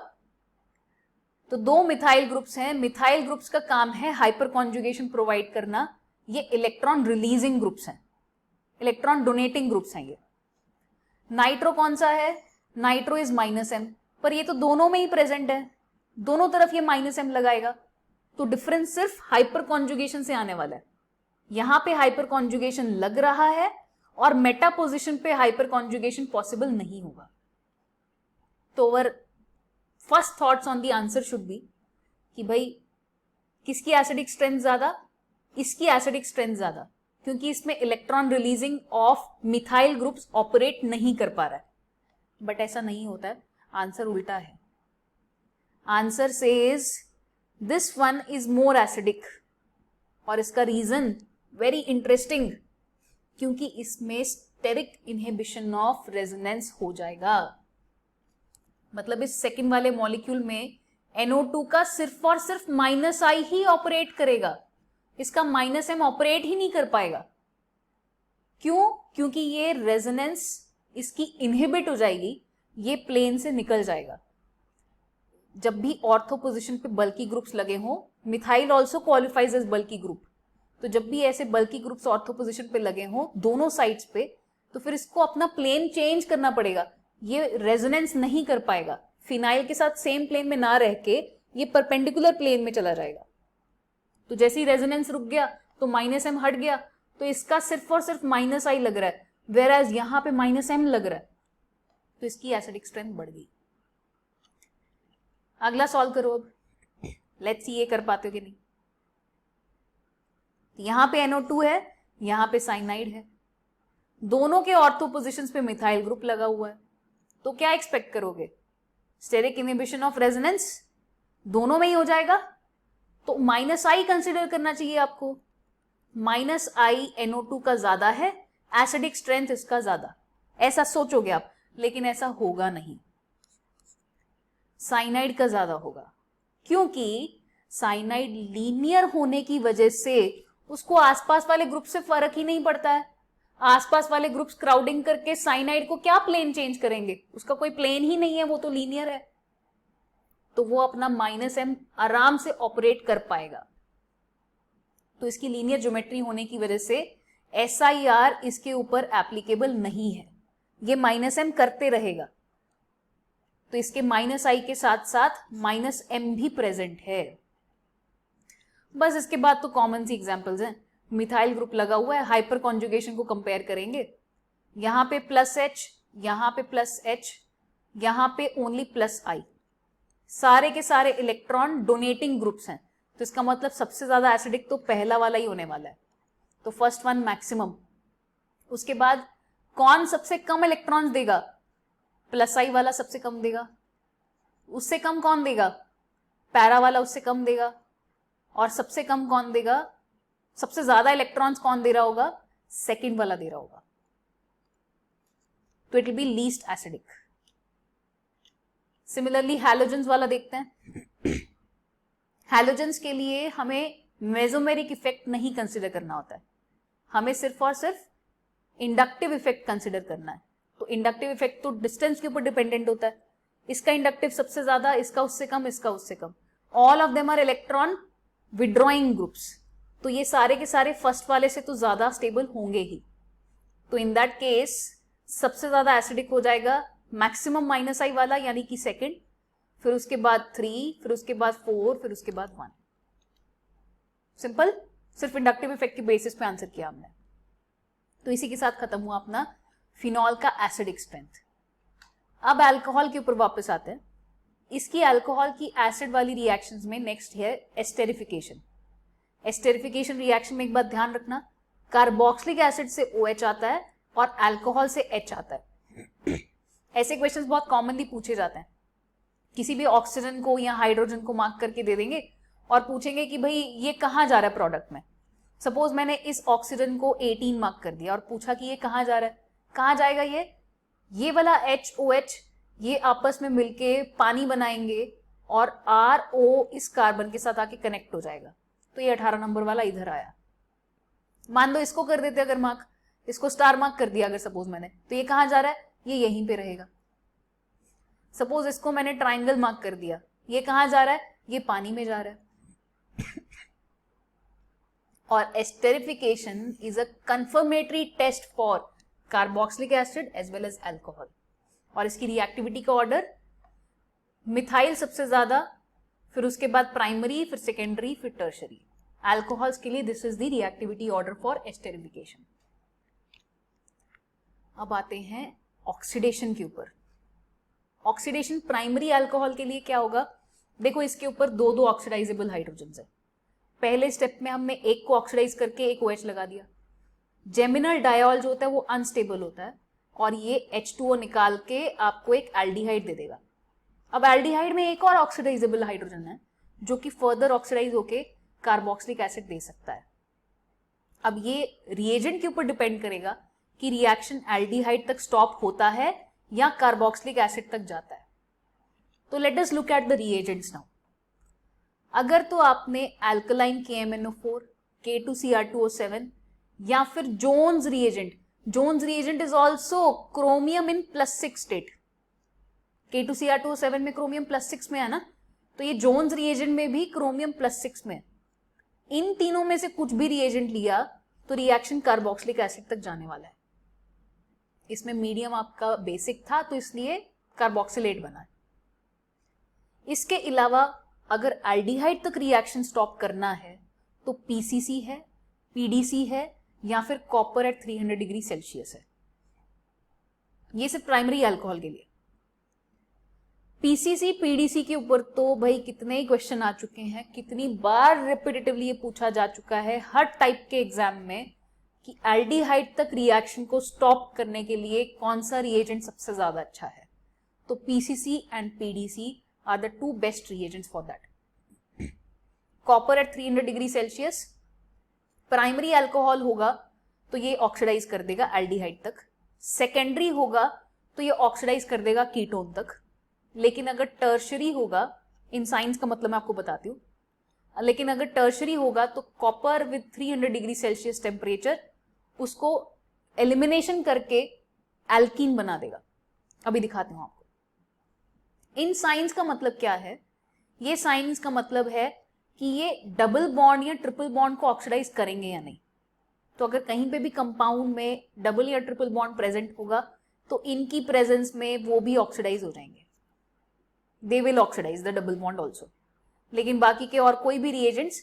तो 2 मिथाइल ग्रुप्स हैं। मिथाइल ग्रुप्स का काम है हाइपर कॉन्जुगेशन प्रोवाइड करना। ये इलेक्ट्रॉन रिलीजिंग ग्रुप्स हैं, इलेक्ट्रॉन डोनेटिंग ग्रुप्स हैं ये। नाइट्रो कौन सा है? नाइट्रो इज -M, पर ये तो दोनों में ही प्रेजेंट है, दोनों तरफ ये -M लगाएगा, तो डिफरेंस सिर्फ हाइपर कॉन्जुगेशन से आने वाला है। यहां पे हाइपर कॉन्जुगेशन लग रहा है और मेटा पोजिशन पे हाइपर कॉन्जुगेशन पॉसिबल नहीं होगा। तो over first thoughts on the answer should be कि भाई किसकी एसिडिक स्ट्रेंथ ज्यादा? इसकी एसिडिक स्ट्रेंथ ज्यादा, क्योंकि इसमें electron releasing of methyl groups operate नहीं कर पा रहा है। बट ऐसा नहीं होता है, आंसर उल्टा है। Answer says this one is more acidic, और इसका रीजन वेरी इंटरेस्टिंग, क्योंकि इसमें स्टेरिक इनहिबिशन ऑफ रेजोनेंस हो जाएगा। मतलब इस सेकंड वाले मॉलिक्यूल में NO2 का सिर्फ और सिर्फ -I ही ऑपरेट करेगा, इसका -M ऑपरेट ही नहीं कर पाएगा। क्यों? क्योंकि ये रेजोनेंस इसकी इनहिबिट हो जाएगी, ये प्लेन से निकल जाएगा। जब भी ऑर्थो पोजिशन पे बल्की ग्रुप्स लगे हों, मिथाइल ऑल्सो क्वालिफाइज एज बल्की ग्रुप, तो जब भी ऐसे बल्की ग्रुप्स ऑर्थो पोजिशन पे लगे हों दोनों साइड्स पे, तो फिर इसको अपना प्लेन चेंज करना पड़ेगा, ये रेजोनेंस नहीं कर पाएगा। फिनाइल के साथ सेम प्लेन में ना रह के ये परपेंडिकुलर प्लेन में चला जाएगा। तो जैसे ही रेजोनेंस रुक गया तो -M हट गया, तो इसका सिर्फ और सिर्फ -I लग रहा है, वेराज यहां पे -M लग रहा है, तो इसकी एसिडिक स्ट्रेंथ बढ़ गई। अगला सॉल्व करो अब, लेट्स सी ये कर पाते हो कि नहीं। यहां पे NO2 है, यहां पे साइनाइड है, दोनों के ऑर्थो पोजिशंस पे मिथाइल ग्रुप लगा हुआ है, तो क्या एक्सपेक्ट करोगे? स्टेरिक इनहिबिशन ऑफ रेजोनेंस दोनों में ही हो जाएगा, तो -I कंसिडर करना चाहिए आपको। -I NO2 का ज्यादा है, एसिडिक स्ट्रेंथ इसका ज्यादा, ऐसा सोचोगे आप, लेकिन ऐसा होगा नहीं, साइनाइड का ज्यादा होगा, क्योंकि साइनाइड लीनियर होने की वजह से उसको आसपास वाले ग्रुप से फर्क ही नहीं पड़ता है। आसपास वाले ग्रुप्स क्राउडिंग करके साइनाइड को क्या प्लेन चेंज करेंगे, उसका कोई प्लेन ही नहीं है, वो तो लीनियर है, तो वो अपना -M आराम से ऑपरेट कर पाएगा। तो इसकी लीनियर ज्योमेट्री होने की वजह से SIR इसके ऊपर एप्लीकेबल नहीं है, ये -M करते रहेगा, तो इसके -I के साथ साथ -M भी प्रेजेंट है। बस इसके बाद तो कॉमन सी एग्जांपल्स हैं, मिथाइल ग्रुप लगा हुआ है, हाइपर कॉन्जुगेशन को कंपेयर करेंगे, यहां पे +H, यहां पे +H, यहां पे ओनली +I, सारे के सारे इलेक्ट्रॉन डोनेटिंग ग्रुप्स हैं, तो इसका मतलब सबसे ज्यादा एसिडिक तो पहला वाला ही होने वाला है, तो फर्स्ट वन मैक्सिमम। उसके बाद कौन सबसे कम इलेक्ट्रॉन्स देगा? +I वाला सबसे कम देगा, उससे कम कौन देगा? पैरा वाला उससे कम देगा, और सबसे कम कौन देगा? सबसे ज्यादा इलेक्ट्रॉन्स कौन दे रहा होगा? सेकंड वाला दे रहा होगा, तो it will be least acidic. Similarly halogens वाला देखते हैं। हैलोजेंस के लिए हमें मेसोमेरिक इफेक्ट नहीं कंसिडर करना होता है, हमें सिर्फ और सिर्फ इंडक्टिव इफेक्ट कंसिडर करना है। तो इंडक्टिव इफेक्ट तो डिस्टेंस के ऊपर डिपेंडेंट होता है, इसका इंडक्टिव सबसे ज्यादा, इसका उससे कम, इसका उससे कम, all of them are electron withdrawing groups, तो ये सारे के सारे फर्स्ट वाले से तो ज्यादा स्टेबल होंगे ही, तो इन दैट केस सबसे ज्यादा एसिडिक हो जाएगा मैक्सिमम -I वाला, यानी कि सेकंड, फिर उसके बाद 3, फिर उसके बाद 4, फिर उसके बाद 1। सिंपल, सिर्फ इंडक्टिव इफेक्ट के बेसिस पे आंसर किया हमने। तो इसी के साथ खत्म हुआ अपना फिनॉल का एसिडिक स्ट्रेंथ। अब अल्कोहल के ऊपर वापस आते हैं। इसकी अल्कोहल की एसिड वाली रिएक्शंस में नेक्स्ट है एस्टेरिफिकेशन। एस्टेरिफिकेशन रिएक्शन में एक बात ध्यान रखना, कार्बोक्सिलिक एसिड से OH आता है और अल्कोहल से H आता है। ऐसे क्वेश्चंस बहुत कॉमनली पूछे जाते हैं, किसी भी ऑक्सीजन को या हाइड्रोजन को मार्क करके दे देंगे और पूछेंगे कि भाई ये कहाँ जा रहा है प्रोडक्ट में। सपोज मैंने इस ऑक्सीजन को 18 मार्क कर दिया और पूछा कि ये कहाँ जा रहा है, कहाँ जाएगा ये वाला HOH, ये आपस में मिलके पानी बनाएंगे और RO इस कार्बन के साथ आके कनेक्ट हो जाएगा, तो ये 18 नंबर वाला इधर आया। मान लो इसको कर देते अगर मार्क, इसको स्टार मार्क कर दिया अगर सपोज मैंने, तो ये कहाँ जा रहा है, ये यहीं पे रहेगा। सपोज इसको मैंने ट्राइंगल मार्क कर दिया, ये कहाँ जा रहा है, ये पानी में जा रहा है। और esterification is a confirmatory test for carboxylic acid as well as alcohol, और इसकी रिएक्टिविटी का ऑर्डर मिथाइल सबसे ज्यादा, फिर उसके बाद प्राइमरी, फिर सेकेंडरी, फिर टर्शरी। अल्कोहल्स के लिए this is the reactivity order for esterification. अब आते हैं ऑक्सीडेशन के ऊपर। ऑक्सीडेशन प्राइमरी अल्कोहल के लिए क्या होगा, देखो इसके ऊपर दो ऑक्सीडाइजेबल हाइड्रोजन है। पहले स्टेप में हमने एक को ऑक्सीडाइज करके एक OH लगा दिया। जेमिनल डायोल जो होता है वो अनस्टेबल होता है और ये H2O निकाल के आपको एक एल्डिहाइड दे देगा। अब एल्डिहाइड में एक और ऑक्सीडाइजेबल हाइड्रोजन है जो कि फर्दर ऑक्सीडाइज होके कार्बोक्सिलिक एसिड दे सकता है। अब ये रिएजेंट के ऊपर डिपेंड करेगा कि रिएक्शन एल्डिहाइड तक स्टॉप होता है या कार्बोक्सिलिक एसिड तक जाता है। तो let us look at the reagents now. अगर तो आपने एल्कलाइन KMnO4, K2Cr2O7 या फिर Jones reagent, Jones reagent is also chromium in +6 state, K2Cr2O7 में क्रोमियम +6 में है ना, तो ये जोन्स रिएजेंट में भी क्रोमियम +6 में है। इन तीनों में से कुछ भी रिएजेंट लिया तो रिएक्शन कार्बोक्सिलिक एसिड तक जाने वाला है। इसमें मीडियम आपका बेसिक था तो इसलिए कार्बोक्सिलेट बना है। इसके अलावा अगर एल्डिहाइड तक रिएक्शन स्टॉप करना है तो PCC है, PDC है या फिर कॉपर एट 300 डिग्री सेल्सियस है। ये सिर्फ प्राइमरी अल्कोहल के लिए। PCC PDC के ऊपर तो भाई कितने ही क्वेश्चन आ चुके हैं, कितनी बार रिपीटेटिवली ये पूछा जा चुका है हर टाइप के एग्जाम में कि एल्डिहाइड तक रिएक्शन को स्टॉप करने के लिए कौन सा रिएजेंट सबसे ज्यादा अच्छा है। तो PCC and PDC are the two best reagents for that. Copper at 300 degree Celsius primary alcohol होगा तो ये ऑक्सीडाइज कर देगा एल्डिहाइड तक, सेकेंडरी होगा तो ये ऑक्सीडाइज कर देगा कीटोन तक, लेकिन अगर टर्शरी होगा, इन साइंस का मतलब मैं आपको बताती हूँ, लेकिन अगर टर्शरी होगा तो copper with 300 degree Celsius temperature उसको एलिमिनेशन करके एल्कीन बना देगा। अभी दिखाती हूं आपको। इन साइंस का मतलब क्या है? ये साइंस का मतलब है कि ये डबल बॉन्ड या ट्रिपल बॉन्ड को ऑक्सीडाइज करेंगे या नहीं। तो अगर कहीं पे भी कंपाउंड में डबल या ट्रिपल बॉन्ड प्रेजेंट होगा तो इनकी प्रेजेंस में वो भी ऑक्सीडाइज हो जाएंगे, they will oxidise the double bond also. लेकिन बाकी के और कोई भी रिएजेंट्स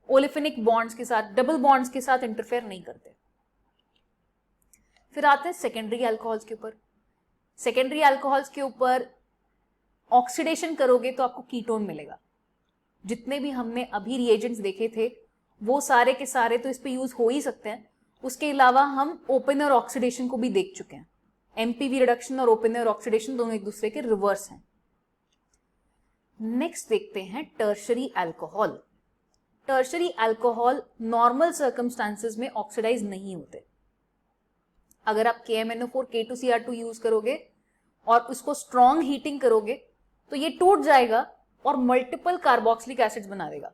ओलिफिनिक बॉन्ड्स के साथ, डबल बॉन्ड्स के साथ इंटरफेयर नहीं करते। फिर आते हैं सेकेंडरी अल्कोहल्स के ऊपर। सेकेंडरी अल्कोहल्स के ऊपर ऑक्सीडेशन करोगे तो आपको कीटोन मिलेगा। जितने भी हमने अभी रिएजेंट्स देखे थे वो सारे के सारे तो इस पे यूज हो ही सकते हैं। उसके अलावा हम ओपनर ऑक्सीडेशन को भी देख चुके हैं। एमपीवी रिडक्शन और ओपनर ऑक्सीडेशन दोनों एक दूसरे के रिवर्स हैं। नेक्स्ट देखते हैं tertiary alcohol. Tertiary alcohol normal circumstances में ऑक्सीडाइज नहीं होते। अगर आप KMnO4 K2Cr2 यूज करोगे और उसको स्ट्रॉन्ग हीटिंग करोगे तो ये टूट जाएगा और मल्टीपल कार्बोक्सिलिक एसिड्स बना देगा।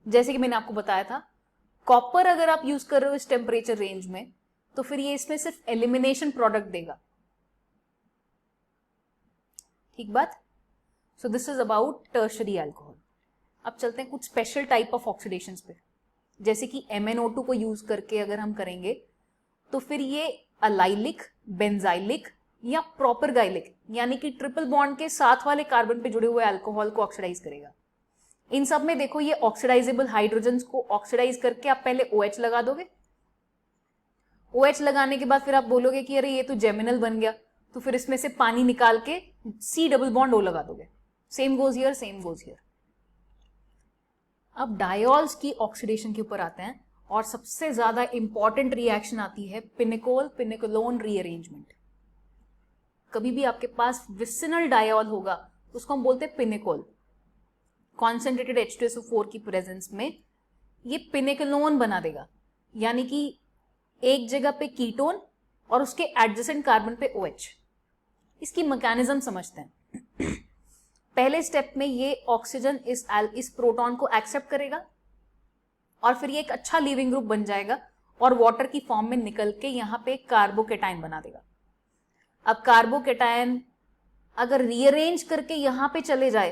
जैसे कि मैंने आपको बताया था, कॉपर अगर आप यूज कर रहे हो इस टेम्परेचर रेंज में तो फिर ये इसमें सिर्फ एलिमिनेशन प्रोडक्ट देगा। ठीक बात? सो this is about tertiary alcohol. अब चलते हैं कुछ स्पेशल टाइप ऑफ ऑक्सीडेशंस पे। जैसे कि MnO2 को यूज करके अगर हम करेंगे तो फिर ये अलाइलिक, बेंजाइलिक या प्रोपरगाइलिक यानी कि ट्रिपल बॉन्ड के साथ वाले कार्बन पे जुड़े हुए अल्कोहल को ऑक्सीडाइज करेगा। इन सब में देखो ये ऑक्सीडाइजेबल हाइड्रोजन्स को ऑक्सीडाइज करके आप पहले OH लगा दोगे। OH लगाने के बाद फिर आप बोलोगे कि अरे ये तो जेमिनल बन गया, तो फिर इसमें से पानी निकाल के C डबल बॉन्ड O लगा दोगे। Same goes here, same goes here. अब डायोल्स की ऑक्सीडेशन के ऊपर आते हैं और सबसे ज्यादा इंपॉर्टेंट रिएक्शन आती है पिनिकोल पिनिकोलोन रीअरेंजमेंट। कभी भी आपके पास विसिनल डायोल होगा उसको हम बोलते हैं पिनिकोल। कॉन्सेंट्रेटेड H2SO4 की प्रेजेंस में ये पिनिकोलोन बना देगा, यानी कि एक जगह पे कीटोन और उसके एडजेसेंट कार्बन पे OH। इसकी मैकेनिज्म समझते हैं। पहले स्टेप में ये ऑक्सीजन इस प्रोटॉन को एक्सेप्ट करेगा और फिर ये एक अच्छा लीविंग ग्रुप बन जाएगा और वाटर की फॉर्म में निकल के यहाँ पे कार्बोकेटाइन बना देगा। अब कार्बोकेटाइन अगर रीअरेंज करके यहाँ पे चले जाए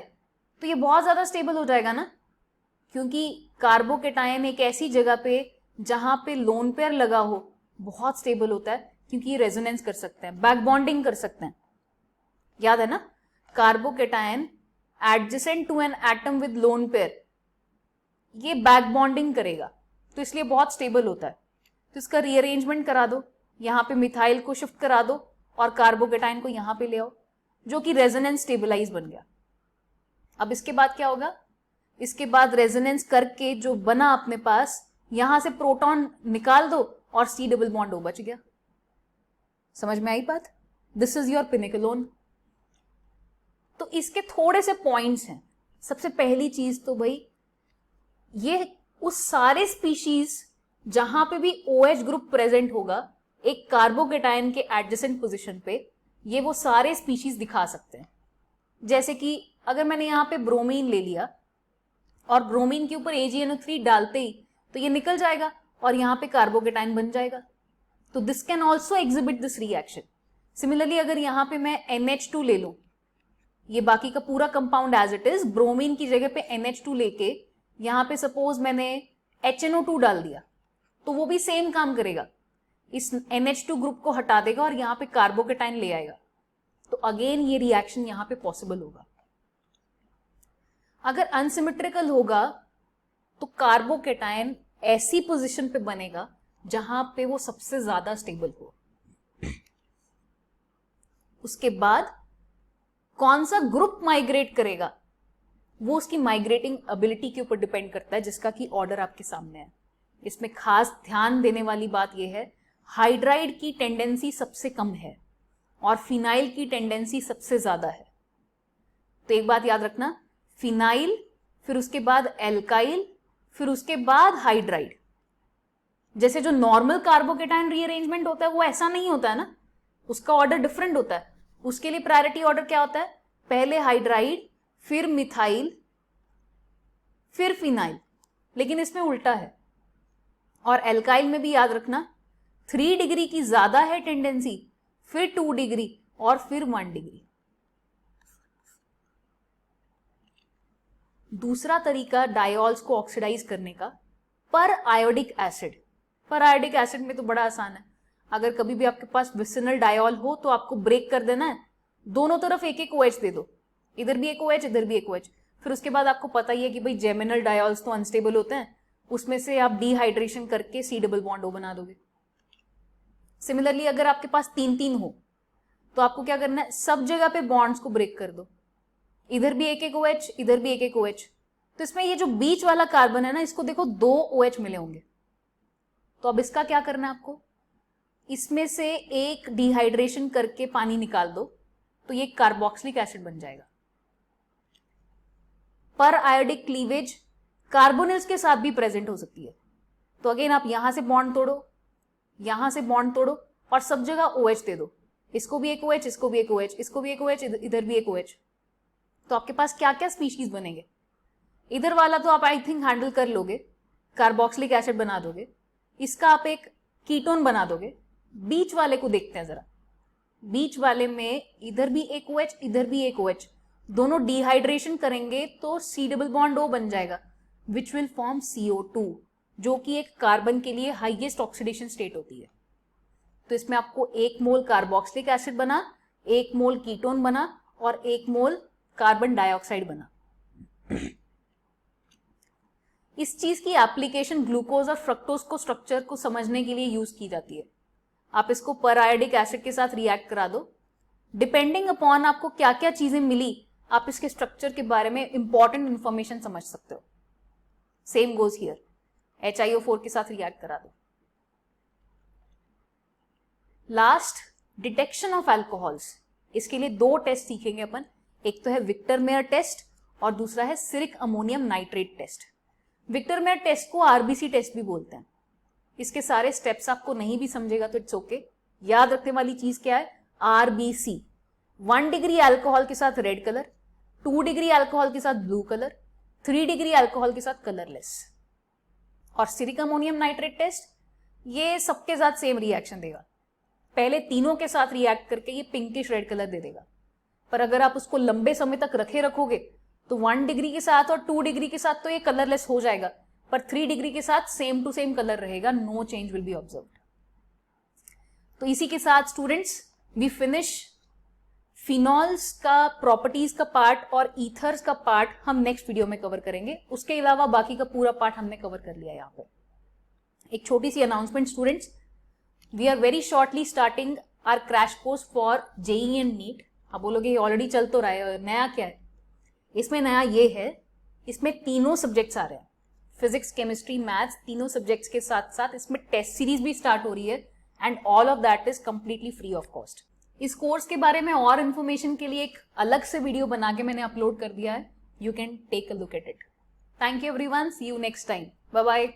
तो ये बहुत ज्यादा स्टेबल हो जाएगा ना, क्योंकि कार्बोकेटाइन एक ऐसी जगह पे जहां पे लोन पेयर लगा हो बहुत स्टेबल होता है, क्योंकि ये रेजोनेंस कर सकते हैं, बैक बॉन्डिंग कर सकते हैं। याद है ना, carbocation adjacent to an atom with lone pair ये बैक बॉन्डिंग करेगा, तो इसलिए बहुत स्टेबल होता है। तो इसका रीअरेंजमेंट करा दो, यहाँ पे मिथाइल को शिफ्ट करा दो और कार्बोकेटाइन को यहाँ पे ले आओ, जो कि रेजोनेंस स्टेबलाइज बन गया। अब इसके बाद क्या होगा? इसके बाद रेजोनेंस करके जो बना अपने पास, यहां से प्रोटॉन निकाल दो और C डबल बॉन्ड O बच गया। समझ में आई बात? This is your pinacolone. तो इसके थोड़े से पॉइंट्स हैं। सबसे पहली चीज तो भाई ये उस सारे स्पीशीज जहां पे भी OH ग्रुप प्रेजेंट होगा एक कार्बोकेटाइन के एडजेसेंट पोजीशन पे, ये वो सारे स्पीशीज दिखा सकते हैं। जैसे कि अगर मैंने यहाँ पे ब्रोमीन ले लिया और ब्रोमीन के ऊपर AgNO3 डालते ही तो ये निकल जाएगा और यहाँ पे कार्बोकेटाइन बन जाएगा। तो this can also exhibit this reaction. Similarly अगर यहाँ पे मैं NH2 ले लूं, ये बाकी का पूरा compound as it is, bromine की जगह पे NH2 लेके यहाँ पे सपोज मैंने HNO2 डाल दिया, तो वो भी सेम काम करेगा, इस NH2 ग्रुप को हटा देगा और यहाँ पे कार्बोकेटाइन ले आएगा। तो अगेन ये रिएक्शन यहाँ पे पॉसिबल होगा। अगर अनसिमेट्रिकल होगा तो कार्बोकेटाइन ऐसी पोजीशन पे बनेगा जहां पे वो सबसे ज्यादा स्टेबल हो। उसके बाद कौन सा ग्रुप माइग्रेट करेगा वो उसकी माइग्रेटिंग एबिलिटी के ऊपर डिपेंड करता है, जिसका कि ऑर्डर आपके सामने है। इसमें खास ध्यान देने वाली बात यह है, हाइड्राइड की टेंडेंसी सबसे कम है और फिनाइल की टेंडेंसी सबसे ज्यादा है। तो एक बात याद रखना, फिनाइल, फिर उसके बाद एल्काइल, फिर उसके बाद हाइड्राइड। जैसे जो नॉर्मल कार्बोकेटाइन रीअरेंजमेंट होता है वो ऐसा नहीं होता है ना, उसका ऑर्डर डिफरेंट होता है। उसके लिए प्रायोरिटी ऑर्डर क्या होता है, पहले हाइड्राइड, फिर मिथाइल, फिर फिनाइल। लेकिन इसमें उल्टा है। और एल्काइल में भी याद रखना 3 डिग्री की ज्यादा है टेंडेंसी, फिर 2 डिग्री और फिर 1 डिग्री। दूसरा तरीका डायोल्स को ऑक्सीडाइज करने का, पर आयोडिक एसिड। पर आयोडिक एसिड में तो बड़ा आसान है, अगर कभी भी आपके पास विसिनल डायोल हो तो आपको ब्रेक कर देना है, दोनों तरफ एक एक OH दे दो, इधर भी एक OH इधर भी एक OH। फिर उसके बाद आपको पता ही है कि भाई जेमिनल डायोल्स तो अनस्टेबल होते हैं, उसमें से आप डिहाइड्रेशन करके C डबल बॉन्ड O बना दोगे। सिमिलरली अगर आपके पास 3-3 हो तो आपको क्या करना है, सब जगह पे बॉन्ड्स को ब्रेक कर दो, इधर भी एक एक OH इधर भी एक एक OH। तो इसमें ये जो बीच वाला कार्बन है ना, इसको देखो 2 OH मिले होंगे। तो अब इसका क्या करना है आपको, इसमें से एक डिहाइड्रेशन करके पानी निकाल दो, तो ये कार्बोक्सिलिक एसिड बन जाएगा। पर आयोडिक क्लीवेज कार्बोनिल्स के साथ भी प्रेजेंट हो सकती है। तो अगेन आप यहां से बॉन्ड तोड़ो, यहां से बॉन्ड तोड़ो और सब जगह OH दे दो, इसको भी एक OH, इसको भी एक OH, इसको भी एक OH, इधर भी एक OH। तो आपके पास क्या क्या स्पीशीज बनेंगे। इधर वाला तो आप आई थिंक हैंडल कर लोगे, कार्बोक्सिलिक एसिड बना दोगे, इसका आप एक कीटोन बना दोगे। बीच वाले को देखते हैं जरा, बीच वाले में इधर भी एक OH इधर भी एक OH, दोनों डिहाइड्रेशन करेंगे तो C डबल बॉन्ड O बन जाएगा, विच विल फॉर्म CO2, जो कि एक कार्बन के लिए हाईएस्ट ऑक्सीडेशन स्टेट होती है। तो इसमें आपको 1 मोल कार्बोक्सिलिक एसिड बना, 1 मोल कीटोन बना और 1 मोल कार्बन डाइऑक्साइड बना। इस चीज की एप्लीकेशन ग्लूकोज और फ्रक्टोज को स्ट्रक्चर को समझने के लिए यूज की जाती है। आप इसको पर आयोडिक एसिड के साथ रिएक्ट करा दो, डिपेंडिंग अपॉन आपको क्या क्या चीजें मिली, आप इसके स्ट्रक्चर के बारे में इंपॉर्टेंट इंफॉर्मेशन समझ सकते हो। सेम गोज हियर, HiO4 के साथ रिएक्ट करा दो। Last, detection of alcohols. इसके लिए 2 टेस्ट सीखेंगे अपन, एक तो है विक्टर मेयर टेस्ट और दूसरा है ceric ammonium nitrate test. Victor Meyer test को RBC टेस्ट भी बोलते हैं। इसके सारे स्टेप्स आपको नहीं भी समझेगा तो इट्स ओके। याद रखने वाली चीज क्या है, RBC, 1 डिग्री अल्कोहल के साथ रेड कलर, 2 डिग्री अल्कोहल के साथ ब्लू कलर, 3 डिग्री अल्कोहल के साथ कलरलेस। और सिरिक अमोनियम नाइट्रेट टेस्ट, ये सबके साथ सेम रिएक्शन देगा, पहले तीनों के साथ रिएक्ट करके ये पिंकिश रेड कलर दे देगा। पर अगर आप उसको लंबे समय तक रखोगे तो 1 डिग्री के साथ और 2 डिग्री के साथ तो ये कलरलेस हो जाएगा, पर 3 डिग्री के साथ सेम टू सेम कलर रहेगा, no change will be observed. तो इसी के साथ स्टूडेंट्स वी फिनिश फिनॉल्स का प्रॉपर्टीज का पार्ट और ईथर्स का पार्ट हम नेक्स्ट वीडियो में कवर करेंगे। उसके अलावा बाकी का पूरा पार्ट हमने कवर कर लिया। यहाँ पे एक छोटी सी announcement students, we are very shortly starting our crash course for JEE and NEET. आप बोलोगे ये ऑलरेडी चल तो रहा है, नया क्या है? इसमें नया ये है, इसमें तीनों सब्जेक्ट्स आ रहे हैं, फिजिक्स केमिस्ट्री मैथ्स, तीनों सब्जेक्ट्स के साथ साथ इसमें टेस्ट सीरीज भी स्टार्ट हो रही है and all of that is completely free of cost. इस कोर्स के बारे में और इन्फॉर्मेशन के लिए एक अलग से वीडियो बना के मैंने अपलोड कर दिया है, you can take a look at it. Thank you everyone, see you next time, bye bye.